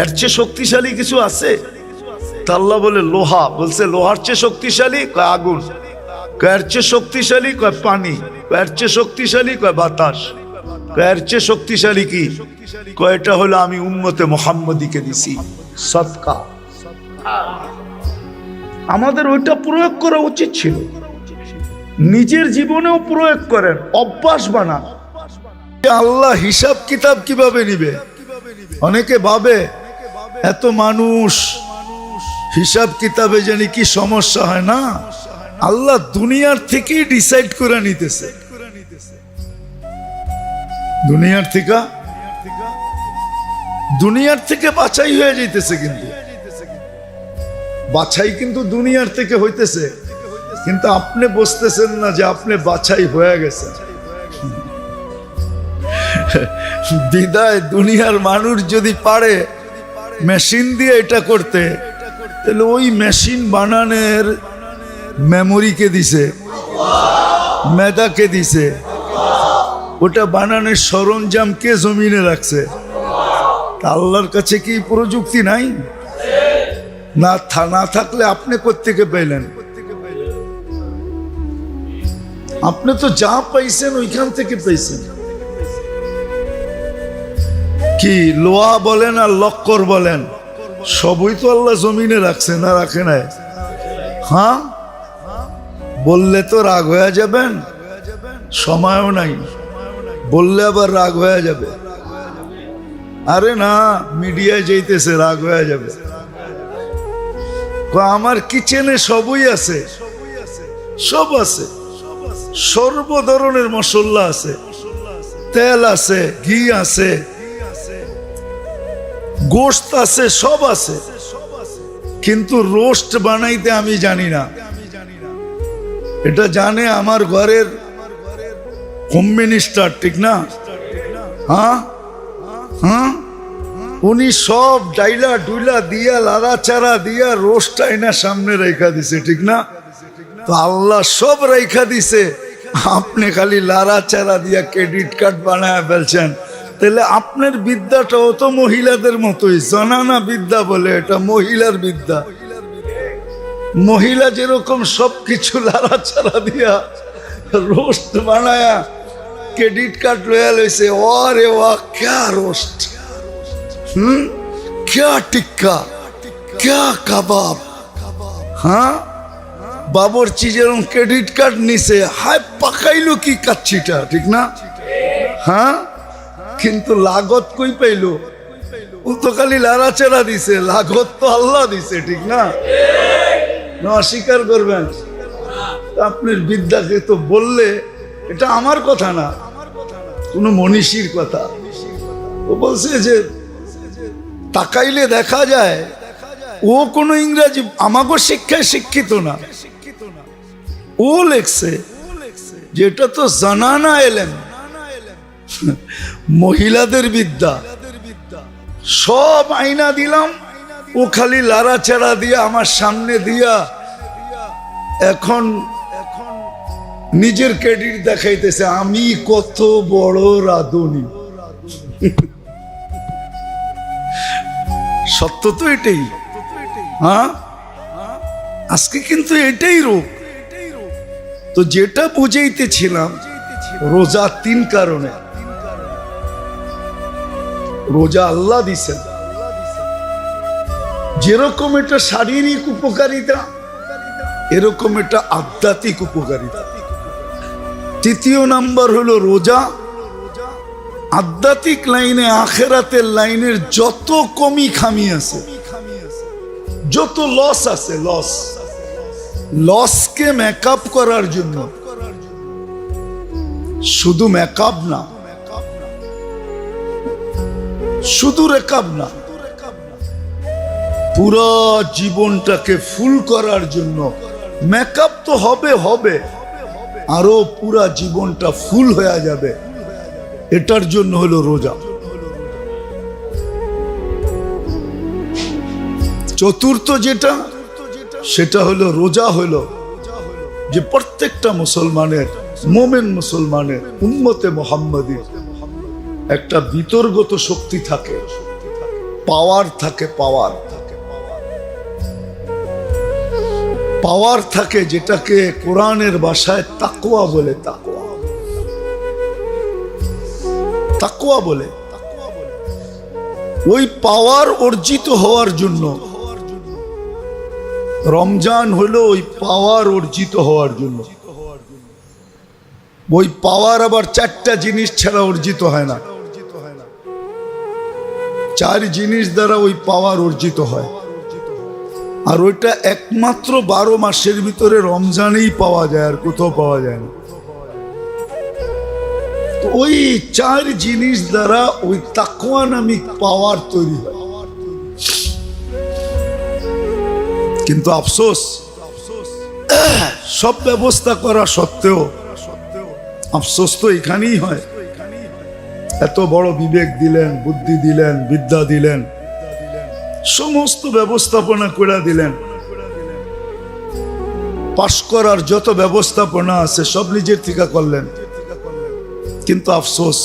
এর চেয়ে শক্তিশালী কিছু আছে? তা আল্লাহ বলে লোহা, বলছে লোহার চেয়ে শক্তিশালী? কয় আগুন। এর চেয়ে শক্তিশালী? কয় পানি। এর চেয়ে শক্তিশালী? কয় বাতাস। এর চেয়ে শক্তিশালী কি? কয় এটা হলো আমি উম্মতে মুহাম্মদীকে দিছি সদকা। আমাদের ওইটা প্রয়োগ করা উচিত ছিল, নিজের জীবনেও প্রয়োগ করেন, অভ্যাস বানান। আল্লাহ হিসাব কিতাব কিভাবে নিবে? অনেকে ভাবে এত মানুষ হিসাব কিতাবে জানি কি সমস্যা হয় না, আল্লাহ দুনিয়ার থেকেই ডিসাইড করে নিতেছে। দুনিয়ার থেকে বাছাই হয়ে যাইতেছে, কিন্তু বাছাই কিন্তু দুনিয়ার থেকে হইতেছে, কিন্তু আপনি বুঝতেছেন না যে আপনি বাছাই হয়ে গেছেন। বিদায় দুনিয়ার মানুষ যদি পারে মেশিন দিয়ে এটা করতে, তাহলে ওই মেশিন বানানোর মেমোরিকে দিছে, মেধাকে দিছে, ওটা বানানোর সরঞ্জাম কে জমিনে রাখছে? আল্লাহর কাছে কি প্রযুক্তি নাই? না থাকলে আপনি কোত্থেকে পেলেন? আপনি তো যা পাইছেন ওইখান থেকে পাইছেন। কি লোহা বলেন আর লক্কর বলেন, সবই তো আল্লাহ জমিনে রাখছে, না রাখে নাই? হ্যাঁ, বললে তো রাগ হয়ে যাবেন, সময়ও নাই, বললে আবার রাগ হয়ে যাবে। আরে না, মিডিয়ায় যাইতেছে, রাগ হয়ে যাবে। আমার কিচেনে সবই আছে, সব আছে, সর্ব ধরনের মশলা আছে, তেল আছে, ঘি আছে, গোশত আছে, সব আছে, কিন্তু রোস্ট বানাইতে আমি জানি না। এটা জানে আমার ঘরের হোম মিনিস্টার, ঠিক না? হ্যাঁ হ্যাঁ, উনি সব ডাইলা ডুইলা দিয়া লাড়াচাড়া দিয়া রোস্ট আইনা সামনে রেখা দিছে, ঠিক না? তো আল্লাহ সব রেখা দিছে, আপনি খালি লাড়াচাড়া দিয়া ক্রেডিট কার্ড বানায় ফেলছেন। তাহলে আপনার বিদ্যাটাও তো মহিলাদের মতোই, জনানা বিদ্যা বলে, এটা মহিলার বিদ্যা। মহিলা যেরকম সবকিছু লাড়াচাড়া দিয়া রোস্ট বানায়া ক্রেডিট কার্ড লয়া লইছে, ওরে ওয়া ক্যা রোস্ট, ক্যা টিক্কা, ক্যা কাবাব। হ্যাঁ, বাবরচি যেরকম ক্রেডিট কার্ড নিছে, হায় পাকাইলো কি কাচ্ছিটা, ঠিক না? হ্যাঁ, কিন্তু লাগত কই পাইলো? ও তো খালি লাড়াচাড়া দিছে, লাগত তো আল্লাহ দিছে, ঠিক না? অস্বীকার করবেন? আপনার বিদ্যাকে তো বললে, এটা আমার কথা না, কোন মনীষীর কথা। ও বলছে যে তাকাইলে দেখা যায় ও কোনো ইংরেজি আমাগো শিক্ষায় শিক্ষিত না। ও লেখছে যে এটা তো জানানা এলেন, মহিলাদের বিদ্যা। সব আইনা দিলাম, ও খালি লাড়াচাড়া দিয়া আমার সামনে দিয়া এখন নিজের ক্রেডিট দেখাইতেছে, আমি কত বড় রাধুনি। সত্য তো এটাই। হ্যাঁ, আজকে কিন্তু এটাই রোগ। তো যেটা বুঝাইতেছিলাম, রোজা 3 কারণে। রোজা আল্লাহ দিছেন, যেরকম এটা শারীরিক উপকারিতা, এরকম এটা আধ্যাত্মিক উপকারিতা। 3য় নাম্বার হলো রোজা আধ্যাত্মিক লাইনে, আখেরাতের লাইনের যত কমি খামি আছে, যত লস আছে, লসকে মেকআপ করার জন্য, শুধু মেকআপ না, শুধু রেকআপ না, পুরো জীবনটাকে ফুল করার জন্য। মেকআপ তো হবে, আরো পুরা জীবনটা ফুল হয়ে যাবে, এটার জন্য হলো রোজা। 4র্থ যেটা, সেটা হলো রোজা হলো যে প্রত্যেকটা মুসলমানের, মোমেন মুসলমানের, উম্মতে মুহাম্মাদীর একটা বিতর্গত শক্তি থাকে, পাওয়ার থাকে, পাওয়ার থাকে, যেটাকে কোরআনের ভাষায় তাকওয়া বলে। তাকওয়া বলে। ওই পাওয়ার অর্জিত হওয়ার জন্য রমজান হলো ওই পাওয়ার অর্জিত হওয়ার জন্য। ওই পাওয়ার আবার 4টা জিনিস ছাড়া অর্জিত হয় না। 4 জিনিস দ্বারা ওই পাওয়ার অর্জিত হয়, আর ওইটা একমাত্র 12 মাসের ভিতরে রমজানেই পাওয়া যায়, আর কোথাও পাওয়া যায় না। ওই 4 জিনিস দ্বারা ওই তাকওয়া নামিক পাওয়ার তৈরি হয়। কিন্তু আফসোস, সব ব্যবস্থা করা সত্ত্বেও আফসোস তো এখানেই হয়। এত বড় বিবেক দিলেন, বুদ্ধি দিলেন, বিদ্যা দিলেন, সমস্ত ব্যবস্থাপনা করে দিলেন, পাশ করার যত ব্যবস্থাপনা আছে সব নিজের থেকে করলেন, কিন্তু আফসোস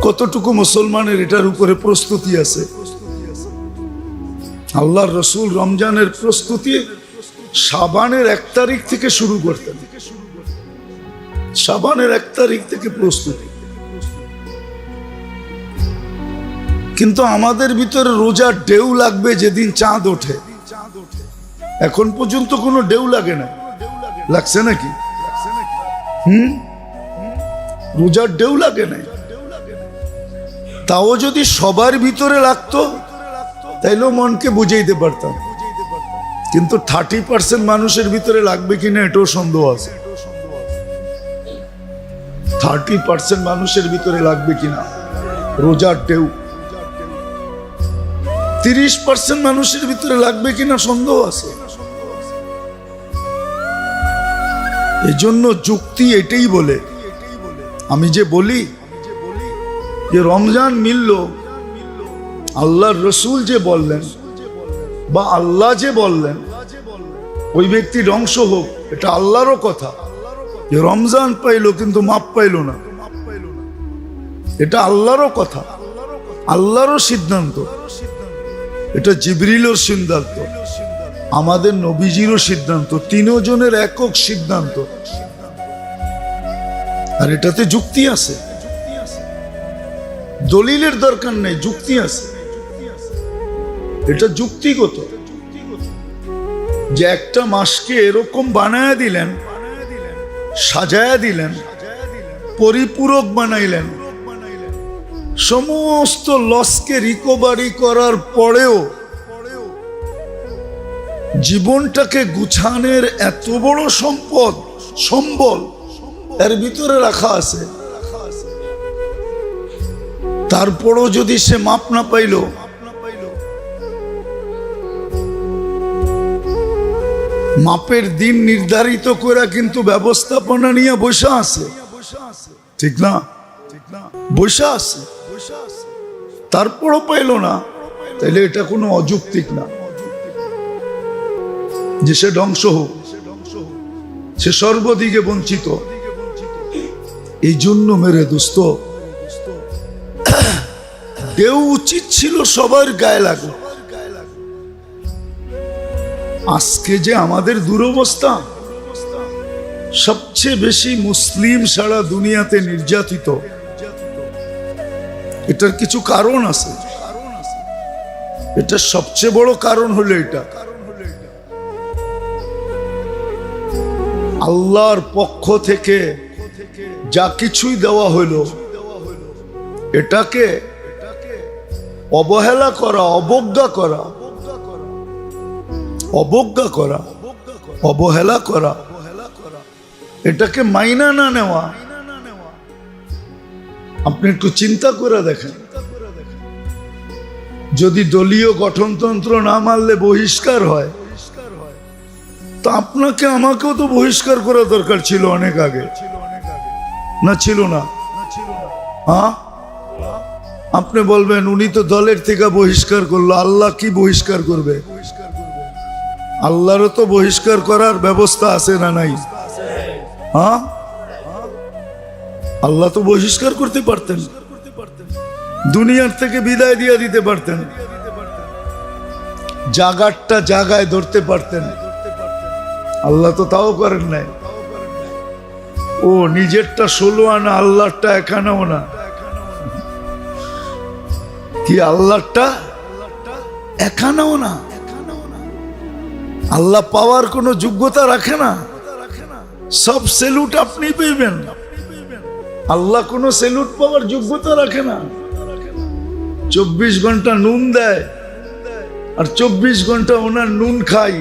কতটুকু মুসলমানের এটার উপরে প্রস্তুতি আছে? আল্লাহর রসুল রমজানের প্রস্তুতি শাবানের 1 তারিখ থেকে শুরু করতেন। শাবানের 1 তারিখ থেকে প্রস্তুতি। কিন্তু আমাদের ভিতরে রোজার ঢেউ লাগবে যেদিন চাঁদ ওঠে। এখন পর্যন্ত কোনো ঢেউ লাগে না, লাগছে নাকি? রোজার ঢেউ লাগে না। তাও যদি সবার ভিতরে লাগতো তাইলেও মনকে বুঝাইতে পারতাম, কিন্তু 30% মানুষের ভিতরে লাগবে কিনা এটাও সন্দেহ আছে। 30% মানুষের ভিতরে লাগবে কিনা রোজার ঢেউ, 30% মানুষের ভিতরে লাগবে কিনা সন্দেহ আছে। এই জন্য যুক্তি এটাই বলে, আমি যে বলি যে রমজান মিলল, আল্লাহর রসুল যে বললেন বা আল্লাহ যে বললেন, ওই ব্যক্তি ধ্বংস হোক, এটা আল্লাহরও কথা। যে রমজান পাইলো কিন্তু মাপ পাইলো না, এটা আল্লাহরও কথা, আল্লাহরও সিদ্ধান্ত। এটা জিবরিলের সিদ্ধান্ত, আমাদের নবীজিরও সিদ্ধান্ত, 3 জনের একক সিদ্ধান্ত। আর এটাতে যুক্তি আছে, দলিলের দরকার নেই, যুক্তি আছে। এটা যুক্তিগত যে একটা মাসকে এরকম বানায় দিলেন, সাজায়া দিলেন, পরিপূরক বানাইলেন, সমস্ত লসকে রিকভারি করার পরেও জীবনটাকে গুছানোর এত বড় সম্বল এর ভিতরে রাখা আছে। তারপরও যদি সে মাপ না পাইল, মাপের দিন নির্ধারিত করে কিন্তু ব্যবস্থাপনা নিয়ে বসে আছে, ঠিক না? বসে আছে, তারপরও পাইল না, তাইলে এটা কোনো অযৌক্তিক না যে সে ধ্বংস হোক, সে সর্বদিকে বঞ্চিত। এই জন্য মেরে দোস্ত, ঢেউ উচিত ছিল সবার গায়ে লাগলো। আজকে যে আমাদের দুরবস্থা, সবচেয়ে বেশি মুসলিম সারা দুনিয়াতে নির্যাতিত, এটার কিছু কারণ আছে। এটা সবচেয়ে বড় কারণ হলো এটা আল্লাহর পক্ষ থেকে যা কিছুই দেওয়া হলো এটাকে অবহেলা করা, অবজ্ঞা করা, অবহেলা করা, এটাকে মাইনা না নেওয়া। আপনি একটু চিন্তা করে দেখেন, যদি দলীয় গঠনতন্ত্র না মানলে বহিষ্কার হয়, তো আপনাকে আমাকেও তো বহিষ্কার করা দরকার ছিল অনেক আগে, না ছিল না? হ্যাঁ, আপনি বলবেন উনি তো দলের থেকে বহিষ্কার করলো, আল্লাহ কি বহিষ্কার করবে? আল্লাহরও তো বহিষ্কার করার ব্যবস্থা আছে না নাই? হ্যাঁ, আল্লাহ তো বহিষ্কার করতে পারতেন, দুনিয়ার থেকে বিদায় দিয়ে দিতে পারতেন, জাগারটা জাগায় ধরতে পারতেন। আল্লাহ তো তাও করেন নাই। ও নিজেরটা 16 আনা, আল্লাহরটা 1 আনাও না। কি আল্লাহরটা 1 আনাও না? আল্লাহ পাওয়ার কোনো যোগ্যতা রাখে না, সব সেলুট আপনি পেবেন। আল্লাহ কোনো সেলুট পাওয়ার যোগ্যতা রাখে না। 24 ঘন্টা নুন দেয় আর 24 ঘন্টা ওনার নুন খাই,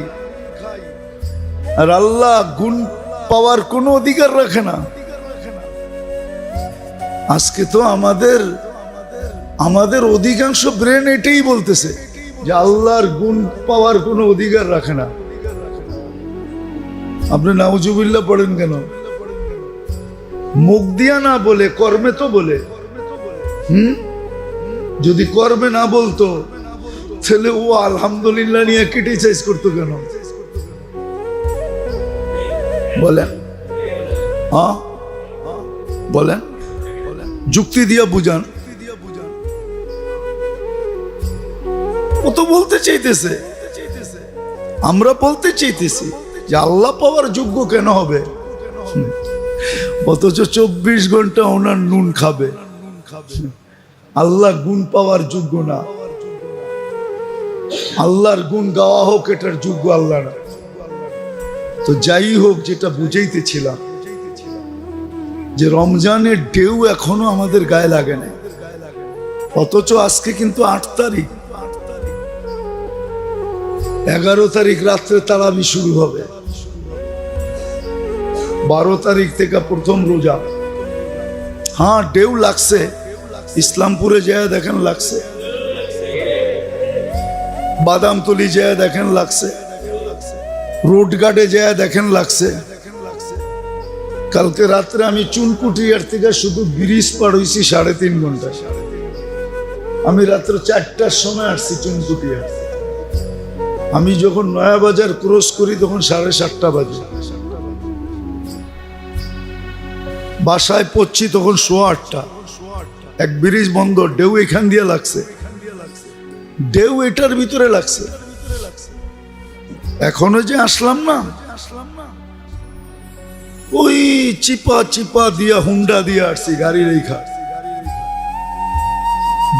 আর আল্লাহ গুণ পাওয়ার কোনো অধিকার রাখে না। আজকে তো আমাদের অধিকাংশ ব্রেন এটাই বলতেছে যে আল্লাহর গুণ পাওয়ার কোনো অধিকার রাখে না। আপনি নাউজুবিল্লাহ পড়েন কেন? মুখ দিয়া না বলে কর্মে তো বলে। যদি কর্মে না বলতো তাহলে ও আলহামদুলিল্লাহ নিয়ে ক্রিটিসাইজ করতো কেন? বলেন, হ্যাঁ বলেন, যুক্তি দিয়া বুঝান। ও তো বলতে চাইতেছে, আমরা বলতে চাইতেছি যে আল্লাহ পাওয়ার যোগ্য কেন হবে, অথচ 24 ঘন্টা ওনার নুন খাবে। আল্লাহ গুণ পাওয়ার যোগ্য না। আল্লাহর গুণ গাওয়া হোক, এটার যোগ্য আল্লাহ না। তো যাই হোক, যেটা বুঝাইতেছিলাম যে রমজানের ঢেউ এখনো আমাদের গায়ে লাগে না, অথচ আজকে কিন্তু 8 তারিখ, 11 তারিখ রাত্রে তারাবি শুরু হবে, 12 তারিখ থেকে প্রথম রোজা। হ্যাঁ, ঢেউ লাগছে। ইসলামপুরে যায় দেখেন লাগছে, বাদামতলি যায় দেখেন লাগছে, রোড গার্ডে যায় দেখেন লাগছে। কালকে রাত্রে আমি চুনকুটিয়ার থেকে শুধু ব্রিজ পার হয়েছি 3.5 ঘন্টা। আমি রাত্রে 4টার সময় আসছি চুনকুটিয়া। আমি যখন নয়াবাজার ক্রস করি তখন 7:30 বাজে। বাসায় পড়ছি তখন 8:15। এক ব্রিজ বন্ধ, ঢেউ এখান দিয়ে লাগছে, ঢেউ এটার ভিতরে লাগছে। এখনো যে আসলাম না, ওই চিপা চিপা দিয়া হুন্ডা দিয়ে আসছি গাড়ি রেখা।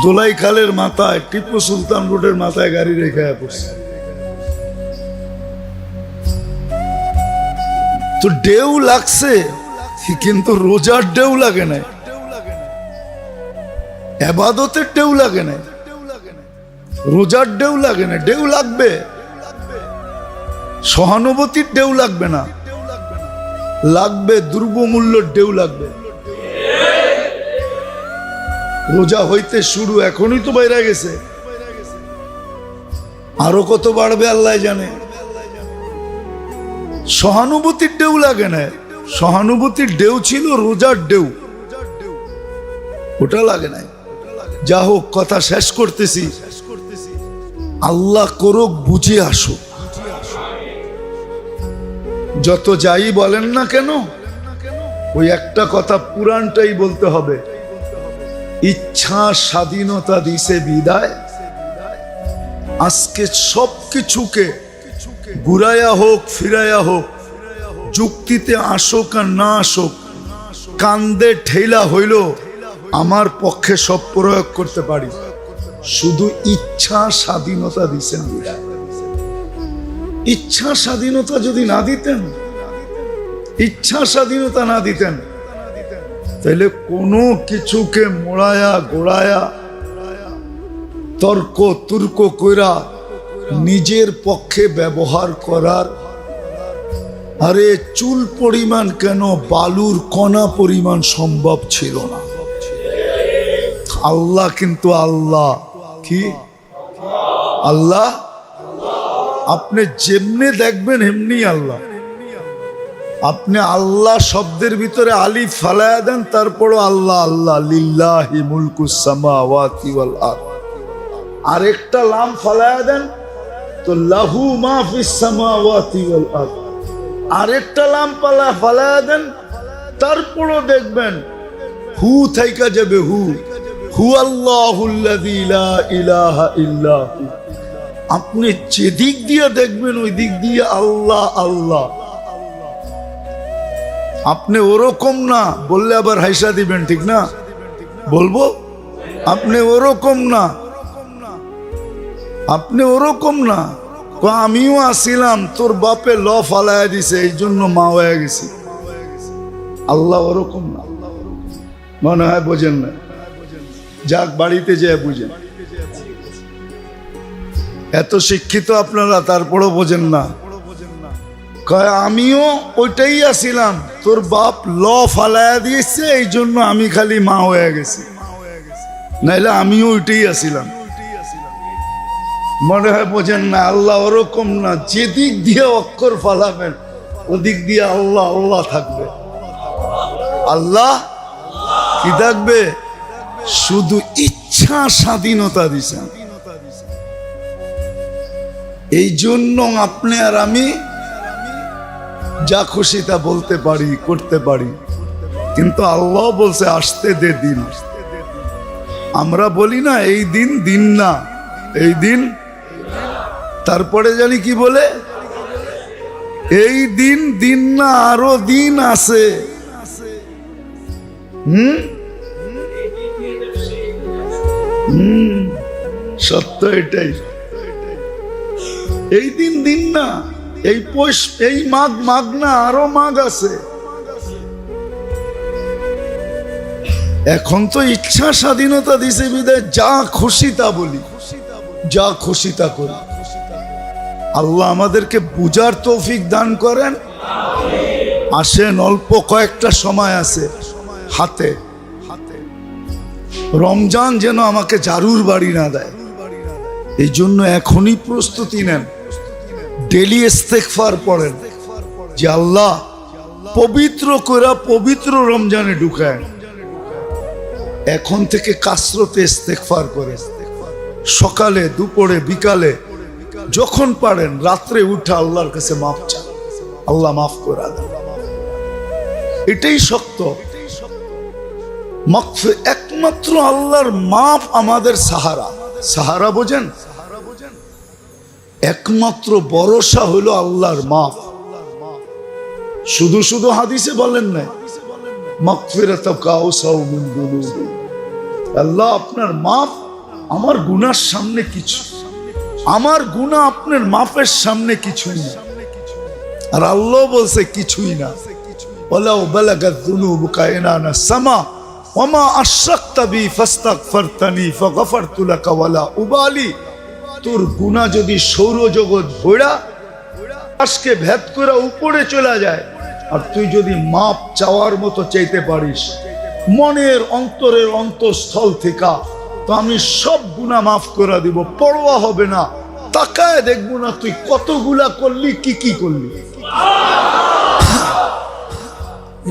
দোলাই খালের মাথায়, টিপু সুলতান রোডের মাথায় গাড়ি রেখা পড়ছে। তো ঢেউ লাগছে, কিন্তু রোজার ঢেউ লাগে না, ইবাদতের ঢেউ লাগে না, রোজার ঢেউ লাগে না। ঢেউ লাগবে, সহানুভূতির ঢেউ লাগবে না, লাগবে দ্রব্যমূল্যের ঢেউ লাগবে। রোজা হইতে শুরু, এখনই তো বাইরে গেছে, আরো কত বাড়বে আল্লাহ জানে। সহানুভূতির ঢেউ লাগে না, সহানুভূতির ঢেউ ছিল রোজার ঢেউ, ওটা লাগে নাই। যা হোক, কথা শেষ করতেছি, আল্লাহ করুক বুঝে আসুক। যত যাই বলেন না কেন, ওই একটা কথা পুরাণটাই বলতে হবে, ইচ্ছা স্বাধীনতা দিছে বিদায়, আজকে সব কিছুকে ঘুরাইয়া হোক ফিরাইয়া হোক, যুক্তিতে আসুক আর না আসুক, কান্দে ঠেলা হইল আমার পক্ষে সব প্রয়োগ করতে পারি। শুধু ইচ্ছা স্বাধীনতা দিছেন বিদায়। ইচ্ছা স্বাধীনতা যদি না দিতেন, ইচ্ছা স্বাধীনতা না দিতেন, তাহলে কোনো কিছুকে মোড়ায়া গোড়ায়া তর্ক তুর্ক কইরা নিজের পক্ষে ব্যবহার করার, আরে চুল পরিমাণ কেন বালুর কণা পরিমাণ সম্ভব ছিল না। আল্লাহ কিন্তু আল্লাহ কি আল্লাহ, আপনি যেমনি দেখবেন এমনি আল্লাহ। আপনি আল্লাহ শব্দের ভিতরে আলিফ ফালায়া দেন, তারপরও আল্লাহ আল্লাহ, লিল্লাহি মুলকুস সামাওয়াতি ওয়াল আরদ। আরেকটা লাম ফালায়া দেন তো লাহু মা ফিস সামাওয়াতি ওয়াল আরদ। আরেকটা লাম ফালায়া দেন, তারপরও দেখবেন হু থাইকা যাবে হু, হু আল্লাহুল্লাযী লা ইলাহা ইল্লা হু। আপনি যে দিক দিয়ে দেখবেন ওই দিক দিয়ে আল্লাহ আল্লাহ। আপনি ওরকম না বললে আবার হাইসা দিবেন, ঠিক না? বলবো আপনি ওরকম না, আপনি ওরকম না। আমিও আসিলাম, তোর বাপে ল ফালায়া দিছে এই জন্য মা হয়ে গেছি। আল্লাহ ওরকম না, মনে হয় বোঝেন না। যাক, বাড়িতে যেয়ে বুঝেন। এত শিক্ষিত আপনারা, তারপরও বোঝেন না। কয় আমিও ওইটাই আসিলাম, তোর বাপ ল ফালায়া দিয়েছে এই জন্য আমি খালি মা হয়ে গেছি, নাইলে আমিও ওইটাই আসিলাম। মনে হয় বোঝেন না। আল্লাহ ওরকম না, যেদিক দিয়ে অক্ষর ফালাবেন ওদিক দিয়ে আল্লাহ আল্লাহ থাকবে। আল্লাহ কি থাকবে? শুধু ইচ্ছা স্বাধীনতা দিছেন। এই জন্য আপনি আর আমি যা খুশি তা বলতে পারি, করতে পারি, কিন্তু আল্লাহ বলছে আসতে দে দিন। আমরা বলি না এই দিন, দিন না এই দিন, তারপরে জানি কি বলে, এই দিন দিন না আরো দিন আছে। সত্য এটাই। এই দিন দিন না, এই পৌষ, এই মাঘ মাঘ না আরো মাঘ আছে। এখন তো ইচ্ছা স্বাধীনতা দিছে বিদায় যা খুশি তা বলি, যা খুশি তা করি। আল্লাহ আমাদেরকে বুঝার তৌফিক দান করেন। আসেন, অল্প কয়েকটা সময় আছে হাতে, রমজান যেন আমাকে জারুর বাড়ি না দেয়। এই জন্য এখনই প্রস্তুতি নেন, ডেলি ইস্তেগফার পড়েন যে আল্লাহ পবিত্র করে পবিত্র রমজানে ঢুকায়। এখন থেকে কাসরতে ইস্তেগফার করে, সকালে দুপুরে বিকালে যখন পারেন, রাত্রে উঠে আল্লাহর কাছে মাফ চান, আল্লাহ মাফ করে দেন। এটাই শক্ত। একমাত্র আল্লাহর মাফ আমাদের সাহারা। সাহারা বোঝেন? একমাত্র ভরসা হলো আল্লাহর মাফ। শুধু শুধু হাদিসে বলেন না মাগফিরাতুকা আওসাউ মিন যুনুবি। আল্লাহ আপনার মাফ আমার গুনার সামনে কিছু, আমার গুনাহ আপনার মাফের সামনে কিছুই না। আর আল্লাহ বলছে কিছুই না। ওয়ালাউ বালাগাত যুনুবুকা ইনানা সামা ওয়ামা আশরাকতা বি ফাস্তাগফারতানি ফাগফারতু লাকা ওয়ালা উবালি। তোর গুনাহ যদি সৌরজগৎ ভরা আজকে ভেদ করে উপরে চলে যায়, আর তুই যদি মাপ চাওয়ার মতো চাইতে পারিস মনের অন্তরের অন্তঃস্থল থেকে, তো আমি সব গুনাহ মাফ করে দিব, পরোয়া হবে না। তাকায় দেখবো না তুই কতগুলা করলি, কি কি করলি।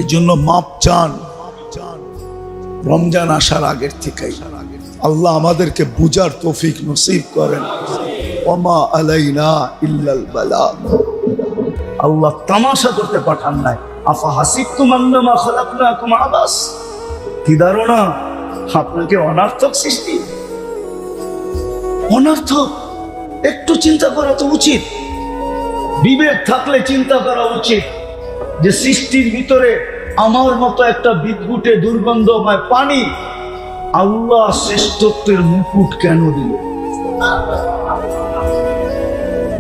এই জন্য মাপ চান রমজান আসার আগের থেকেই। আল্লাহ আমাদেরকে বুঝার তৌফিক নসিব করেন। ওমা আলাইনা ইল্লাল বালাগ। আল্লাহ তামাশা করতে পাঠান নাই। আফা হাসিবতুম আন্নামা খালাকনাকুম আবাস। কি ধারণা আপনাকে অনার্থক সৃষ্টি, অনার্থক। একটু চিন্তা করা তো উচিত, বিবেক থাকলে চিন্তা করা উচিত যে সৃষ্টির ভিতরে আমার মতো একটা বিদ্যুটে দুর্গন্ধময় পানি আল্লাহ শ্রেষ্ঠত্বের মুকুট কেন দিল?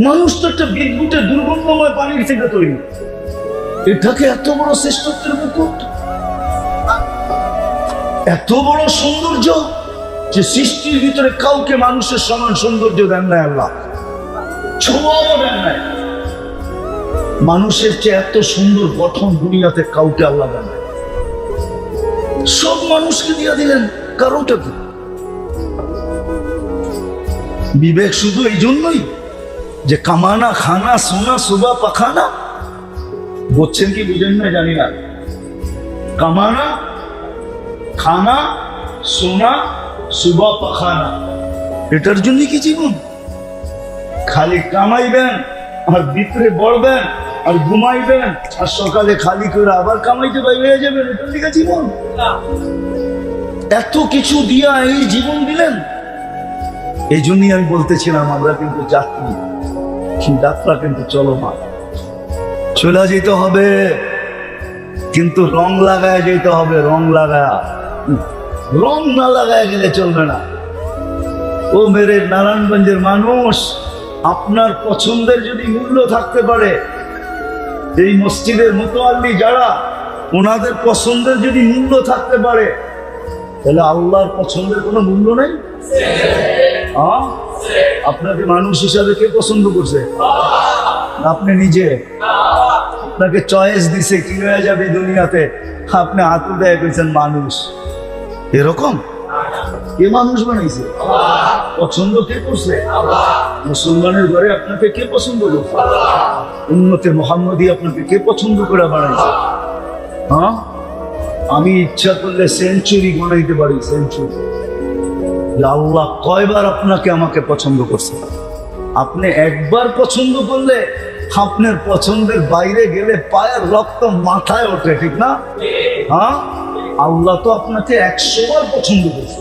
মানুষ তো একটা বিদ্যুটে দুর্গন্ধময় পানির থেকে তৈরি, এটাকে এত বড় শ্রেষ্ঠত্বের মুকুট, এত বড় সৌন্দর্য যে সৃষ্টির ভিতরে কাউকে মানুষের সমান সৌন্দর্য দেন নাই আল্লাহ, ছোঁয়াও দেন নাই। মানুষের চেয়ে এত সুন্দর গঠন দুনিয়াতে কাউকে আল্লাহ দেন নাই, সব মানুষকে দিয়ে দিলেন। কারণটা কি? বিবেক শুধু এই জন্যই যে কামানা, খানা, সোনা, সুবা, পাখানা। বুঝছেন কি বুঝেন না জানি না। কামানা, খানা, সোনা, সুবা, পাখানা, এটার জন্য কি জীবন? খালি কামাইবেন আর ভিতরে বড়বেন আর ঘুমাইবেন আর সকালে খালি করে আবার কামাইতে বাইরে যাবেন, এটার দিকে জীবন? এত কিছু দিয়া এই জীবন দিলেন। এই জন্যই আমি বলতেছিলাম আমরা কিন্তু যাত্রী, যাত্রা কিন্তু চলমান। চলে যেতে হবে কিন্তু রং লাগায় যেতে হবে, রং লাগায়। রং না লাগায় গেলে চলবে না। ও মেরে নারায়ণগঞ্জের মানুষ, আপনার পছন্দের যদি মূল্য থাকতে পারে, এই মসজিদের মুতাল্লি যারা, ওনাদের পছন্দের যদি মূল্য থাকতে পারে, তাহলে আল্লাহর পছন্দের কোনো মূল্য নেই। আপনাকে মানুষ হিসাবে কে পছন্দ করছে? আপনি নিজে। আপনাকে চয়েস দিছে কি হয়ে যাবে দুনিয়াতে, আপনি হাত উঠায় কইছেন মানুষ। এরকম কে মানুষ বানাইছে? পছন্দ কে করছে? মুসলমানের ঘরে আপনাকে কে পছন্দ করছে? উম্মতে মুহাম্মদী আপনাকে কে পছন্দ করে বানাইছে? আমি ইচ্ছা করলে সেঞ্চুরি বানাইতে পারি, সেঞ্চুরি। আল্লাহ কয়বার আপনাকে আমাকে পছন্দ করছে? আপনি একবার পছন্দ করলে আপনার পছন্দের বাইরে গেলে পায়ের রক্ত মাথায় ওঠে, ঠিক না? আল্লাহ তো আপনাকে 100 বার পছন্দ করছে।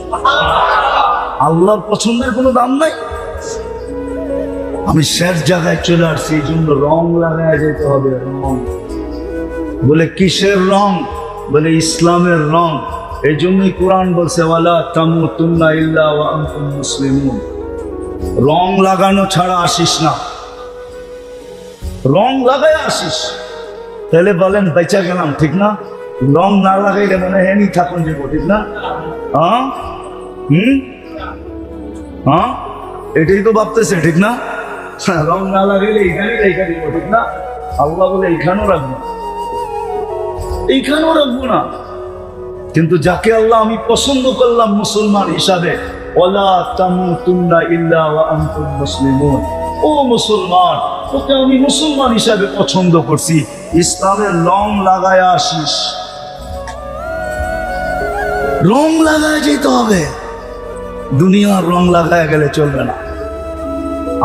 আল্লাহর পছন্দের কোনো দাম নাই। আমি শেষ জায়গায় চলে আসছি, এই জন্য রং লাগায় যেতে হবে। রং বলে কিসের রং? বলে ইসলামের রং। এই জন্যই কোরআন বলছে ওয়ালা তামুতুন্না ইল্লা ওয়া আনতুম মুসলিমুন। রং লাগানো ছাড়া আসিস না, রং লাগায় আসিস, তাহলে বলেন বেঁচে গেলাম, ঠিক না? রং না লাগাইলে মনে হয় এমনি থাকুন যে, ঠিক না? এটাই তো ভাবতেছে, ঠিক না? রং না লাগাইলে এইখানে রেখে দিব, ঠিক না? আল্লাহ বলে এইখানেও রাখবো, এইখানেও রাখবো না। কিন্তু যাকে আল্লাহ আমি পছন্দ করলাম মুসলমান হিসাবে, ওয়ালা তামুতুন্না ইল্লা ওয়া আনতুম মুসলিমুন, ও মুসলমান, তোকে আমি মুসলমান হিসাবে পছন্দ করছি। ইসলামের রং লাগায় আসিস, রং লাগায় যেতে হবে। দুনিয়ার রং লাগায় গেলে চলবে না।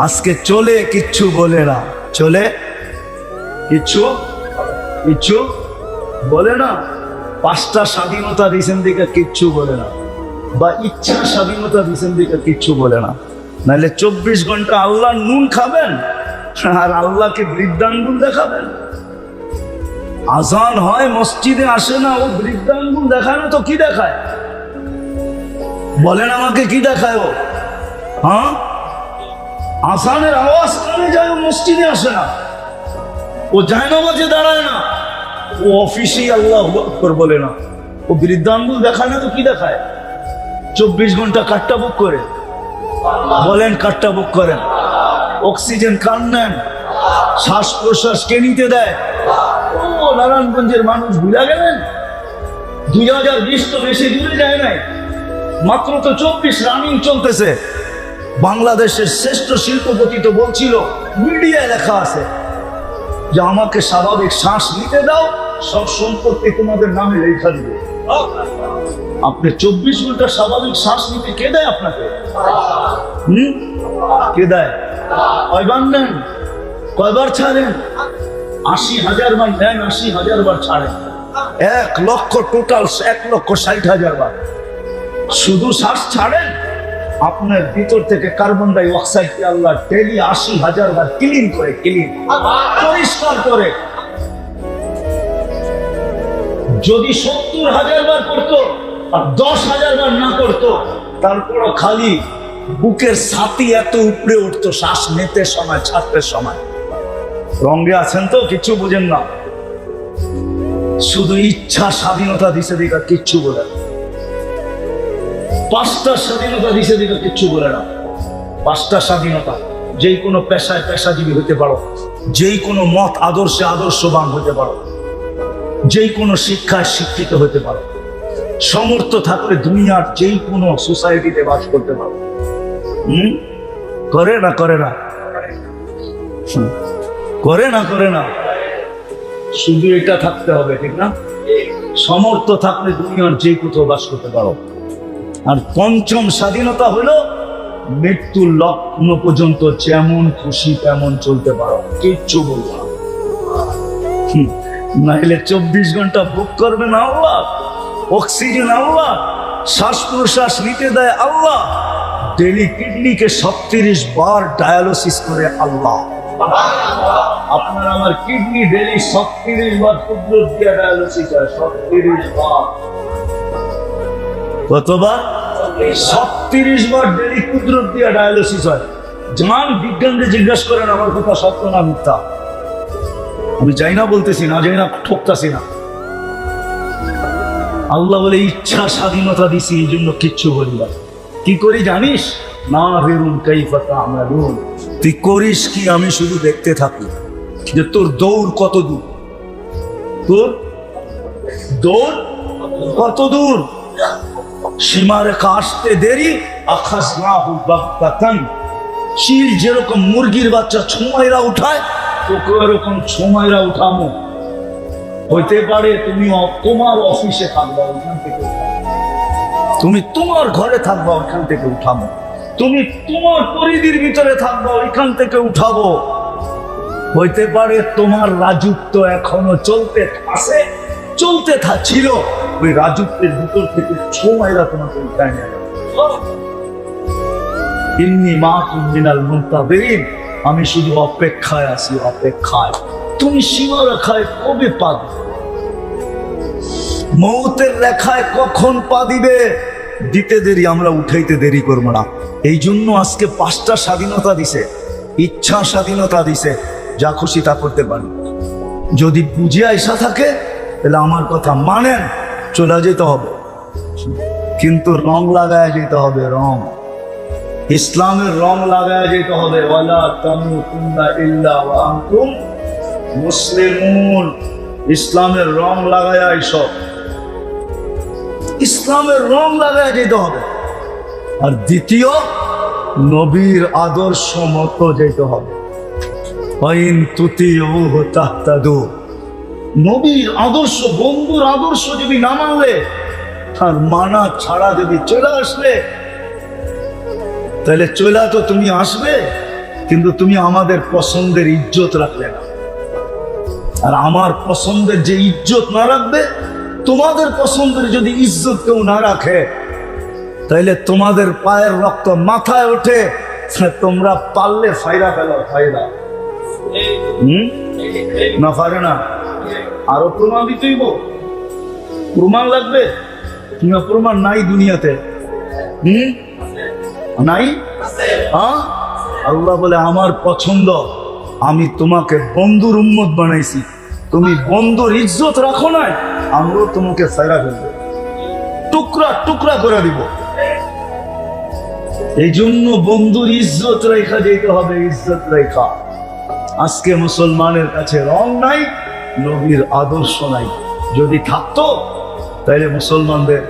আজকে চলে কিচ্ছু বলে না, চলে কিচ্ছু কিচ্ছু বলে না। 5টা স্বাধীনতা দিয়েছেন দিকে কিচ্ছু বলে না, বা ইচ্ছা স্বাধীনতা দিয়েছেন দিকে কিচ্ছু বলে না। নাহলে 24 ঘন্টা আল্লাহ নুন খাবেন আর আল্লাহকে বৃদ্ধাঙ্গুল দেখাবেন। আজান হয় মসজিদে আসে না, ও বৃদ্ধাঙ্গুল দেখায় না তো কি দেখায়? বলেন আমাকে কি দেখায় ও? আজানের আওয়াজ কানে যায়, ও মসজিদে আসে না, ও জায়নামাজে দাঁড়ায় না, ও অফিসেই আল্লাহু আকবার বলে না। ও বৃদ্ধাঙ্গুল দেখায় না তো কি দেখায়? 24 ঘন্টা কাটটা বুক করে, বলেন কাটটা বুক করেন। অক্সিজেন কান নেন, শ্বাস প্রশ্বাস কে নিতে দেয়? ও নারায়ণগঞ্জের মানুষ ভুলে গেলেন? 2020 তো বেশি দূরে যায় নাই, মাত্র তো 24 রানিং চলতেছে। বাংলাদেশের শ্রেষ্ঠ শিল্পপতি তো বলছিল, মিডিয়ায় লেখা আছে যে আমাকে স্বাভাবিক শ্বাস নিতে দাও, সব সম্পত্তি তোমাদের নামে লেখা দিবে। আপনি 24 ঘন্টা স্বাভাবিক শ্বাস নিতে কে দেয় আপনাকে? কে দেয়? কয়বার নেন, কয়বার ছাড়েন? 80,000 বার নেন, 80,000 বার ছাড়েন। 1 লক্ষ টোটাল 1,60,000 বার। শুধু শ্বাস ছাড়েন, আপনার ভিতর থেকে কার্বন ডাই অক্সাইডকে আল্লাহ ডেলি 80,000 বার ক্লিন করে, পরিষ্কার করে। যদি 70,000 বার করতো আর 10,000 বার না করতো, তারপরও খালি বুকের ছাতি এত উপরে উঠতো শ্বাস নিতে সময়, ছাড়তে সময়। রঙে আছেন তো, কিছু বুঝেন না। শুধু ইচ্ছা স্বাধীনতা দিছে দিকা কিচ্ছু বলে না। 5টা স্বাধীনতা দিছে দিকা কিচ্ছু বলে না। 5টা স্বাধীনতা, যেই কোনো পেশায় পেশাজীবী হতে পারো, যেই কোনো মত আদর্শে আদর্শবান হতে পারো, যেই কোনো শিক্ষায় শিক্ষিত হতে পারো, সমর্থ থাকলে দুনিয়ার যেই কোনো সোসাইটিতে বাস করতে পারো। করে না করে না করে না করে না, শুধু এটা থাকতে হবে, ঠিক না? সমর্থ থাকলে দুনিয়ার যে কোথাও বাস করতে পারো। আর 5ম স্বাধীনতা হলো মৃত্যুর লগ্ন পর্যন্ত যেমন খুশি তেমন চলতে পারো, কিচ্ছু বলবো না। নাহলে 24 ঘন্টা বুক করবে না আল্লাহ, অক্সিজেন আল্লাহ, শ্বাস প্রশ্বাস নিতে দেয় আল্লাহ, ডেলি কিডনিকে 36 বার ডায়ালিসিস করে আল্লাহ। আপনার আমার কিডনি ডেলি 36 বার কুদরত দিয়ে ডায়ালিসিস হয়, 36 বার। কতবার? 36 বার ডেলি কুদরত দিয়ে ডায়ালিসিস হয়। জান বিজ্ঞানকে জিজ্ঞাসা করেন আমার কথা সত্য না মিথ্যা। আমি যাই না বলতেছি না, যাই না ঠকতাছি না। আল্লাহ বলে ইচ্ছা স্বাধীনতা দিছি, এই জন্য কিচ্ছু বলি না। কি করি জানিস? না বেরুন কাইফা তা'মালুন, তুই করিস কি আমি শুধু দেখতে থাকি যে তোর দৌড় কত দূর, তোর দৌড় কত দূর। সীমারেখা আসতে দেরি, আখাযনাহু বাগতাতান, শিল যেরকম মুরগির বাচ্চা ছোঁয়াইরা উঠায়, তোকে এরকম ছোঁয়াইরা উঠামো। হইতে পারে তুমি তোমার অফিসে থাকবা, ওইখান থেকে তুমি তোমার ঘরে থাকবা, ওইখান থেকে উঠাবো। তুমি তোমার পরিধির ভিতরে থাকবা, ওইখান থেকে উঠাবো। হইতে পারে তোমার রাজত্ব এখনো চলতে আছে, চলতে ছিল, ওই রাজত্বের ভিতর থেকে ছোঁয়াইরা তোমাকে উঠায় নেয়। ইন্নী মাকুম মিনাল মুনতাযিরিন, আমি শুধু অপেক্ষায় আছি, অপেক্ষায়। তুমি সীমারেখায় কবে পা দিবে? মৌতের রেখায় কখন পা দিবে? দিতে দেরি, আমরা উঠাইতে দেরি করবো না। এই জন্য আজকে 5টা স্বাধীনতা দিছে, ইচ্ছা স্বাধীনতা দিছে, যা খুশি তা করতে পারি। যদি বুঝে আইসা থাকে তাহলে আমার কথা মানেন, চলে যেতে হবে, কিন্তু রং লাগায় যেতে হবে, রং ইসলামের রং লাগায় যেতে হবে। ওয়ালা তামুতুন্না ইল্লা ওয়া আনতুম মুসলিমুন, ইসলামের রং লাগায় আইসো, ইসলামের রং লাগায় যেতে হবে। আর দ্বিতীয়, নবীর আদর্শ মতো যেতে হবে। ওয়াইন তুতিউহু তাহতাদু, নবীর আদর্শ, বন্ধুর আদর্শ যদি না মানলে, আর মানা ছাড়া যদি চলে আসলে, তাহলে চলে তো তুমি আসবে, কিন্তু তুমি আমাদের পছন্দের ইজ্জত রাখলে না। আর আমার পছন্দের যে ইজ্জত না রাখবে, তোমাদের পছন্দের যদি ইজ্জত কেউ না রাখে, তাইলে তোমাদের পায়ের রক্ত মাথায় ওঠে, তোমরা পারলে ফায়দা পেল, ফায়দা না পারে না। আরো প্রমাণ দিতেই, প্রমাণ লাগবে, কিংবা প্রমাণ নাই দুনিয়াতে, নাই। আল্লাহ বলে আমার পছন্দ, আমি তোমাকে বন্ধুর উম্মত বানাইছি, তুমি বন্ধুর ইজ্জত রাখো না, আমরাও তোমাকে ফায়দা ফেলবো, টুকরা টুকরা করে দিব। এই জন্য বন্ধুর ইজ্জত রেখা যেতে হবে, ইজ্জত রেখা। আজকে মুসলমানের কাছে রং নাই, নবীর আদর্শ নাই। যদি থাকতো তাইলে মুসলমানদের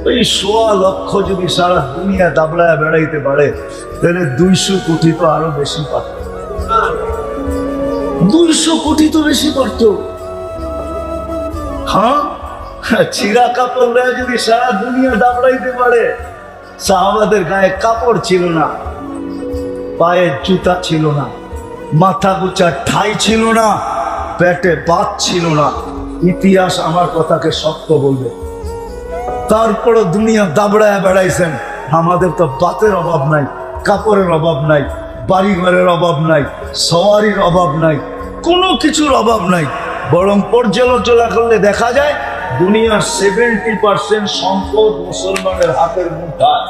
ওই 1.25 লক্ষ যদি সারা দুনিয়া দাবড়ায় বেড়াইতে পারে, তাহলে 200 কোটি তো আরো বেশি পারত, 200 কোটি তো বেশি পারত। হ্যাঁ, ছিঁড়া কাপড় যদি সারা দুনিয়া দাবড়াইতে পারে, সাহাবাদের গায়ে কাপড় ছিল না, পায়ে জুতা ছিল না, মাথা গুচা ঠাই ছিল না, পেটে ভাত ছিল না। ইতিহাস আমার কথাকে সত্য বলবে। তারপরে দুনিয়া দাবড়ায় বেড়াইছেন। আমাদের তো বাতের অভাব নাই, কাপড়ের অভাব নাই, বাড়ি ঘরের অভাব নাই, সওয়ারির অভাব নাই, কোনো কিছুর অভাব নাই। বরং পর্যালোচনা করলে দেখা যায় দুনিয়ার 70% সম্পদ মুসলমানের হাতের মুঠায়।